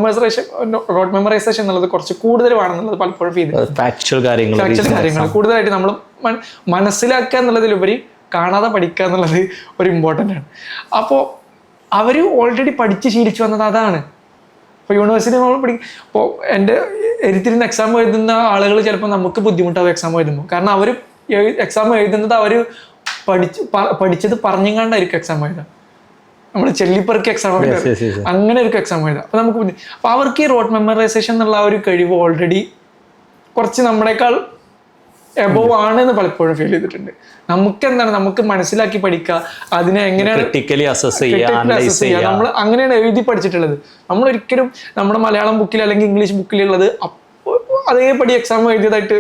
മെമ്മറൈസേഷൻ എന്നുള്ളത് കുറച്ച് കൂടുതൽ വേണമെന്നുള്ളത് പലപ്പോഴും ഫാക്ച്വൽ കാര്യങ്ങൾ കൂടുതലായിട്ട് നമ്മൾ മനസ്സിലാക്കുക എന്നുള്ളതിലുപരി കാണാതെ പഠിക്കുക എന്നുള്ളത് ഒരു ഇമ്പോർട്ടൻ്റ് ആണ്. അപ്പോൾ അവർ ഓൾറെഡി പഠിച്ച് ശീലിച്ചു വന്നത് അതാണ്. ഇപ്പോൾ യൂണിവേഴ്സിറ്റി നമ്മൾ ഇപ്പോൾ എൻ്റെ എഴുത്തിരുന്ന് എക്സാം എഴുതുന്ന ആളുകൾ ചിലപ്പോൾ നമുക്ക് ബുദ്ധിമുട്ടാവും എക്സാം എഴുതുമ്പോൾ. കാരണം അവർ എക്സാം എഴുതുന്നത് അവർ പഠിച്ചത് പറഞ്ഞുകൊണ്ടായിരിക്കും എക്സാം എഴുതാം. നമ്മൾ ചെല്ലിപ്പറക്കി എക്സാം എഴുതാം, അങ്ങനെ ഒരു എക്സാം എഴുതാം. അപ്പോൾ നമുക്ക് അപ്പോൾ അവർക്ക് ഈ റോഡ് മെമ്മറൈസേഷൻ എന്നുള്ള ഒരു കഴിവ് ഓൾറെഡി കുറച്ച് നമ്മളെക്കാൾ എബോവ് ആണെന്ന് പലപ്പോഴും ഫീൽ ചെയ്തിട്ടുണ്ട്. നമുക്ക് മനസ്സിലാക്കി പഠിക്കുക, അതിനെ എങ്ങനെയാണ് നമ്മൾ അങ്ങനെയാണ് എഴുതി പഠിച്ചിട്ടുള്ളത്. നമ്മളൊരിക്കലും നമ്മുടെ മലയാളം ബുക്കിൽ അല്ലെങ്കിൽ ഇംഗ്ലീഷ് ബുക്കിലുള്ളത് അതേപടി എക്സാം എഴുതിയതായിട്ട്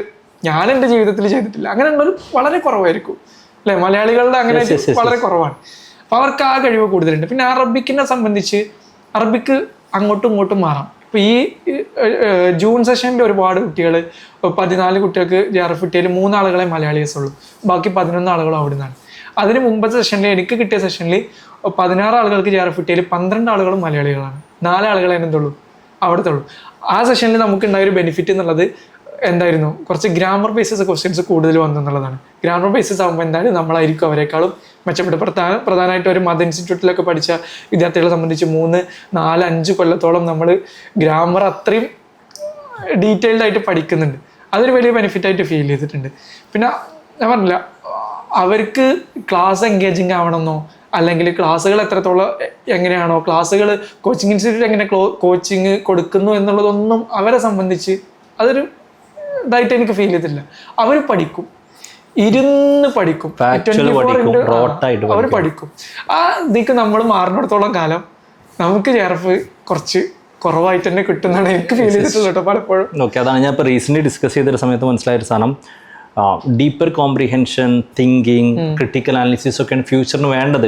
ഞാൻ എൻ്റെ ജീവിതത്തിൽ ചെയ്തിട്ടില്ല. അങ്ങനെയുള്ളൊരു വളരെ കുറവായിരിക്കും അല്ലേ? മലയാളികളുടെ അങ്ങനെ വളരെ കുറവാണ്. അപ്പോൾ അവർക്ക് ആ കഴിവ് കൂടുതലുണ്ട്. പിന്നെ അറബിക്കിനെ സംബന്ധിച്ച് അറബിക്ക് അങ്ങോട്ടും ഇങ്ങോട്ടും മാറാം. ഇപ്പോൾ ഈ ജൂൺ സെഷനിൽ ഒരുപാട് കുട്ടികൾ, 14 കുട്ടികൾക്ക് JRF കിട്ടിയതിൽ 3 ആളുകളെ മലയാളീസ് ഉള്ളൂ, ബാക്കി 11 ആളുകളും അവിടെ നിന്നാണ്. അതിന് മുമ്പത്തെ സെഷനിൽ, എനിക്ക് കിട്ടിയ സെഷനിൽ 16 ആളുകൾക്ക് JRF കിട്ടിയതിൽ 12 ആളുകളും മലയാളികളാണ്, 4 ആളുകളെ എന്തുള്ളൂ അവിടുത്തെ ഉള്ളൂ. ആ സെഷനിൽ നമുക്കുണ്ടായ ഒരു ബെനിഫിറ്റ് എന്നുള്ളത് എന്തായിരുന്നു? കുറച്ച് ഗ്രാമർ ബേസിസ് ക്വസ്റ്റ്യൻസ് കൂടുതൽ വന്നു എന്നുള്ളതാണ്. ഗ്രാമർ ബേസിസ് ആകുമ്പോൾ എന്തായാലും നമ്മളായിരിക്കും അവരെക്കാളും മെച്ചപ്പെട്ട. പ്രധാനമായിട്ട് ഒരു മത ഇൻസ്റ്റിറ്റ്യൂട്ടിലൊക്കെ പഠിച്ച വിദ്യാർത്ഥികളെ സംബന്ധിച്ച് 3, 4, 5 കൊല്ലത്തോളം നമ്മൾ ഗ്രാമർ അത്രയും ഡീറ്റെയിൽഡ് ആയിട്ട് പഠിക്കുന്നുണ്ട്. അതൊരു വലിയ ബെനിഫിറ്റായിട്ട് ഫീൽ ചെയ്തിട്ടുണ്ട്. പിന്നെ ഞാൻ പറഞ്ഞില്ല, അവർക്ക് ക്ലാസ് എൻഗേജിങ് ആവണമെന്നോ അല്ലെങ്കിൽ ക്ലാസ്സുകൾ എത്രത്തോളം എങ്ങനെയാണോ, ക്ലാസ്സുകൾ കോച്ചിങ് ഇൻസ്റ്റിറ്റ്യൂട്ട് എങ്ങനെ കോച്ചിങ് കൊടുക്കുന്നു എന്നുള്ളതൊന്നും അവരെ സംബന്ധിച്ച് അതൊരു ഇതായിട്ട് എനിക്ക് ഫീൽ ചെയ്തിട്ടില്ല. അവർ പഠിക്കും, ഇരുന്ന് പഠിക്കും, അവർ പഠിക്കും. ആ ഇതിക്ക് നമ്മൾ മാറുന്നിടത്തോളം കാലം നമുക്ക് JRF കുറച്ച് കുറവായിട്ട് തന്നെ കിട്ടുന്നതാണ് എനിക്ക് ഫീൽ ചെയ്തിട്ടുള്ളത് കേട്ടോ പലപ്പോഴും. ഓക്കെ, അതാണ് ഞാൻ ഇപ്പോൾ റീസെൻ്റ്ലി ഡിസ്കസ് ചെയ്തൊരു സമയത്ത് മനസ്സിലായൊരു സാധനം. Deeper comprehension, thinking, critical analysis ഒക്കെയാണ് ഫ്യൂച്ചറിന് വേണ്ടത്.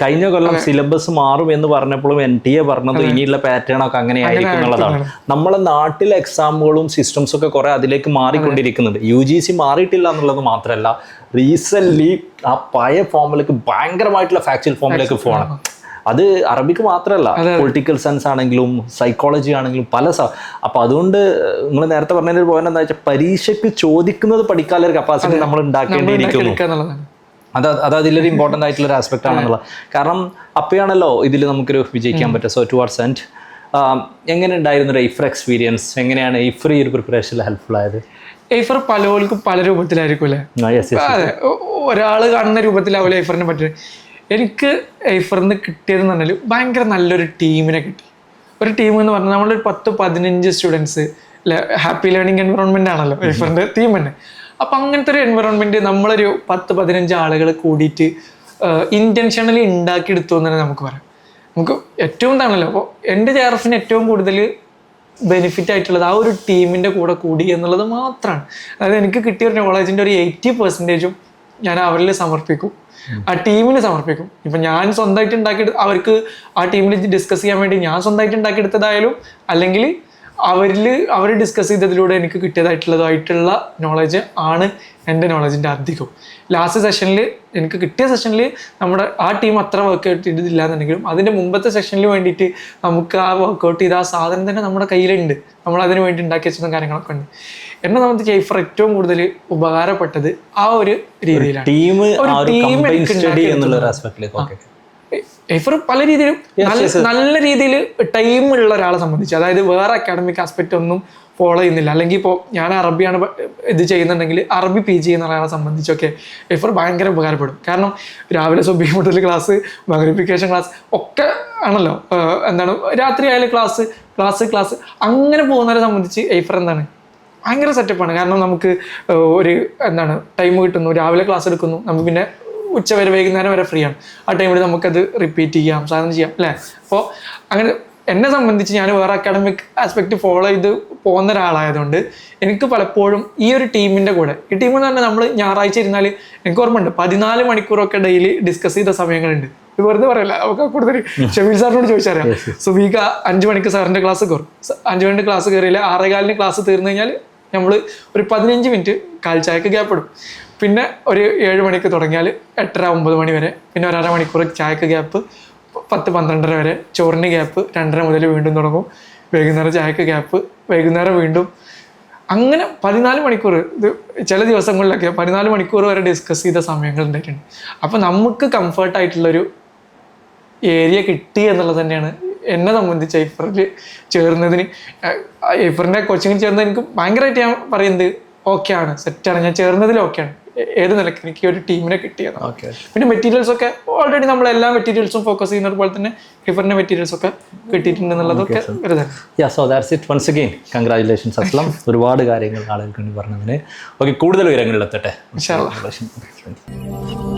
കഴിഞ്ഞ കൊല്ലം സിലബസ് മാറും എന്ന് പറഞ്ഞപ്പോഴും NTA പറഞ്ഞത് ഇനിയുള്ള പാറ്റേൺ ഒക്കെ അങ്ങനെയായിരിക്കും എന്നുള്ളതാണ്. നമ്മളെ നാട്ടിലെ എക്സാമുകളും സിസ്റ്റംസും ഒക്കെ കുറെ അതിലേക്ക് മാറിക്കൊണ്ടിരിക്കുന്നുണ്ട്. UGC മാറിയിട്ടില്ല എന്നുള്ളത് മാത്രമല്ല, റീസെൻ്റ്ലി ആ പഴയ ഫോമിലേക്ക് ഭയങ്കരമായിട്ടുള്ള ഫാക്ച്വൽ ഫോമിലേക്ക് പോകണം. അത് അറബിക്ക് മാത്രമല്ല, പൊളിറ്റിക്കൽ സയൻസ് ആണെങ്കിലും സൈക്കോളജി ആണെങ്കിലും അപ്പൊ അതുകൊണ്ട് നിങ്ങൾ നേരത്തെ പറഞ്ഞതിന് പോയിന്റ് എന്താ വെച്ചാൽ, പരീക്ഷയ്ക്ക് ചോദിക്കുന്നത് പഠിക്കാനുള്ള ഒരു കപ്പാസിറ്റി നമ്മൾ ഉണ്ടാക്കേണ്ടിയിരിക്കുന്നു. അത് അതിലൊരു ഇമ്പോർട്ടൻ്റ് ആയിട്ടുള്ള ഒരു ആസ്പെക്ട് ആണെന്നുള്ളത്. കാരണം അപ്പോഴാണല്ലോ ഇതിൽ നമുക്കൊരു വിജയിക്കാൻ പറ്റുക. സോ ടുവാർഡ്സ് എൻഡ് എങ്ങനെ ഉണ്ടായിരുന്നു EIFR എക്സ്പീരിയൻസ്? എങ്ങനെയാണ് EIFR ഈ ഒരു പ്രിപ്പറേഷനിൽ ഹെൽപ്ഫുൾ ആയത്? EIFR പലർക്കും പല രൂപത്തിലായിരിക്കും അല്ലേ? അതെ, ഒരാൾ കാണുന്ന രൂപത്തിലാവില്ല EIFRനെ പറ്റുന്നത്. എനിക്ക് EIFRന്ന് കിട്ടിയതെന്ന് പറഞ്ഞാൽ ഭയങ്കര നല്ലൊരു ടീമിനെ കിട്ടി. ഒരു ടീം എന്ന് പറഞ്ഞാൽ നമ്മളൊരു 10-15 സ്റ്റുഡൻസ് ഹാപ്പി ലേണിംഗ് എൻവറോൺമെൻ്റ് ആണല്ലോ EIFRന്റെ തീം തന്നെ. അപ്പം അങ്ങനത്തെ ഒരു എൻവറോൺമെൻറ്റ് നമ്മളൊരു 10-15 ആളുകൾ കൂടിയിട്ട് ഇൻറ്റൻഷനലി ഉണ്ടാക്കിയെടുത്തു എന്ന് തന്നെ നമുക്ക് പറയാം. നമുക്ക് ഏറ്റവും ഇതാണല്ലോ. അപ്പോൾ എൻ്റെ JRFന് ഏറ്റവും കൂടുതൽ ബെനിഫിറ്റ് ആയിട്ടുള്ളത് ആ ഒരു ടീമിൻ്റെ കൂടെ കൂടി എന്നുള്ളത് മാത്രമാണ്. അതായത് എനിക്ക് കിട്ടിയ ഒരു നോളജിൻ്റെ ഒരു 80% ഞാൻ അവരിൽ സമർപ്പിക്കും, ആ ടീമിന് സമർപ്പിക്കും. ഇപ്പം ഞാൻ സ്വന്തമായിട്ട് ഉണ്ടാക്കിയെടുത്ത് അവർക്ക് ആ ടീമിൽ ഡിസ്കസ് ചെയ്യാൻ വേണ്ടി ഞാൻ സ്വന്തമായിട്ട് ഉണ്ടാക്കിയെടുത്തതായാലും അല്ലെങ്കിൽ അവർ ഡിസ്കസ് ചെയ്തതിലൂടെ എനിക്ക് കിട്ടിയതായിട്ടുള്ള നോളജ് ആണ് എൻ്റെ നോളജിൻ്റെ അധികം. ലാസ്റ്റ് സെഷനിൽ എനിക്ക് കിട്ടിയ സെഷനിൽ നമ്മുടെ ആ ടീം അത്ര വർക്കൗട്ട് ചെയ്തിട്ടില്ല എന്നുണ്ടെങ്കിലും അതിൻ്റെ മുമ്പത്തെ സെഷനിൽ വേണ്ടിയിട്ട് നമുക്ക് ആ വർക്കൗട്ട് ചെയ്ത ആ സാധനം തന്നെ നമ്മുടെ കയ്യിലുണ്ട്, നമ്മൾ അതിന് വേണ്ടി ഉണ്ടാക്കി വെച്ചതും കാര്യങ്ങളൊക്കെ ഉണ്ട്. എന്നെ നമുക്ക് ജയ്ഫർ ഏറ്റവും കൂടുതൽ ഉപകാരപ്പെട്ടത് ആ ഒരു രീതിയിലാണ്. ജയ്ഫർ പല രീതിയിലും നല്ല രീതിയിൽ ടൈം ഉള്ള ഒരാളെ സംബന്ധിച്ച്, അതായത് വേറെ അക്കാഡമിക് ആസ്പെക്റ്റ് ഒന്നും ഫോളോ ചെയ്യുന്നില്ല, അല്ലെങ്കിൽ ഇപ്പോൾ ഞാൻ അറബിയാണ് ഇത് ചെയ്യുന്നുണ്ടെങ്കിൽ അറബി PG ചെയ്യുന്ന ഒരാളെ സംബന്ധിച്ചൊക്കെ ജയ്ഫർ ഭയങ്കര ഉപകാരപ്പെടും. കാരണം രാവിലെ സുബഹി മുതൽ ക്ലാസ്, മഗ്രിബിക്കേഷൻ ക്ലാസ് ഒക്കെ ആണല്ലോ, എന്താണ് രാത്രി ആയാലും ക്ലാസ് അങ്ങനെ പോകുന്നവരെ സംബന്ധിച്ച് ജയ്ഫർ എന്താണ് ഭയങ്കര സെറ്റപ്പാണ്. കാരണം നമുക്ക് ഒരു എന്താണ് ടൈം കിട്ടുന്നു, രാവിലെ ക്ലാസ് എടുക്കുന്നു, നമുക്ക് പിന്നെ ഉച്ചവരെ വൈകുന്നേരം വരെ ഫ്രീ ആണ്. ആ ടൈമിൽ നമുക്കത് റിപ്പീറ്റ് ചെയ്യാം, സാധനം ചെയ്യാം അല്ലേ. അപ്പോൾ അങ്ങനെ എന്നെ സംബന്ധിച്ച് ഞാൻ വേറെ അക്കാഡമിക് ആസ്പെക്റ്റ് ഫോളോ ചെയ്ത് പോകുന്ന ഒരാളായതുകൊണ്ട് എനിക്ക് പലപ്പോഴും ഈ ഒരു ടീമിൻ്റെ കൂടെ, ഈ ടീം എന്ന് പറഞ്ഞാൽ നമ്മൾ ഞായറാഴ്ച ഇരുന്നാൽ എനിക്ക് ഓർമ്മയുണ്ട് 14 മണിക്കൂറൊക്കെ ഡെയിലി ഡിസ്കസ് ചെയ്ത സമയങ്ങളുണ്ട്. ഇത് വെറുതെ പറയല്ല, നമുക്ക് കൂടുതൽ ഷമീൽ സാറിനോട് ചോദിച്ചറിയാം. സുബീക 5 മണിക്ക് സാറിൻ്റെ ക്ലാസ് കയറും, 5 മണിക്ക് ക്ലാസ് കയറിയില്ല 6:15 ക്ലാസ് തീർന്നു കഴിഞ്ഞാൽ നമ്മൾ ഒരു 15 മിനിറ്റ് കാൽ ചായക്ക് ഗ്യാപ്പ് ഇടും. പിന്നെ ഒരു 7 മണിക്ക് തുടങ്ങിയാൽ 8:30-9 മണി വരെ, പിന്നെ ഒരു 1/2 മണിക്കൂർ ചായക്ക് ഗ്യാപ്പ്, 10-12 വരെ ചോറിന് ഗ്യാപ്പ്, 2:30 മുതൽ വീണ്ടും തുടങ്ങും, വൈകുന്നേരം ചായക്ക് ഗ്യാപ്പ്, വൈകുന്നേരം വീണ്ടും, അങ്ങനെ 14 മണിക്കൂർ. ഇത് ചില ദിവസങ്ങളിലൊക്കെ 14 മണിക്കൂർ വരെ ഡിസ്കസ് ചെയ്ത സമയങ്ങൾ ഉണ്ടായിട്ടുണ്ട്. അപ്പം നമുക്ക് കംഫർട്ടായിട്ടുള്ളൊരു ഏരിയ കിട്ടി എന്നുള്ളത് തന്നെയാണ് എന്നെ സംബന്ധിച്ച് ജയ്ഫറിൽ ചേർന്നതിന്. ജയ്ഫറിൻ്റെ കോച്ചിങ്ങിൽ ചേർന്നത് എനിക്ക് ഭയങ്കരമായിട്ട് ഞാൻ പറയുന്നത് ഓക്കെയാണ്, സെറ്റാണ്, ഞാൻ ചേർന്നതിൽ ഓക്കെയാണ്. ഏത് നിലയ്ക്ക് എനിക്ക് ഒരു ടീമിനെ കിട്ടിയതാണ്. പിന്നെ മെറ്റീരിയൽസ് ഒക്കെ ഓൾറെഡി നമ്മൾ എല്ലാ മെറ്റീരിയൽസും ഫോക്കസ് ചെയ്യുന്നത് പോലെ തന്നെ ജയ്ഫറിൻ്റെ മെറ്റീരിയൽസ് ഒക്കെ കിട്ടിയിട്ടുണ്ട് എന്നുള്ളതൊക്കെ ഒരു കൺഗ്രാജുലേഷൻസ് അസ്ലം. ഒരുപാട് കാര്യങ്ങൾ ആളുകൾക്ക് വേണ്ടി പറഞ്ഞതിന്. ഓക്കെ, കൂടുതൽ ഉയരങ്ങളിലെത്തട്ടെ. ഇൻഷാ അല്ലാഹ്.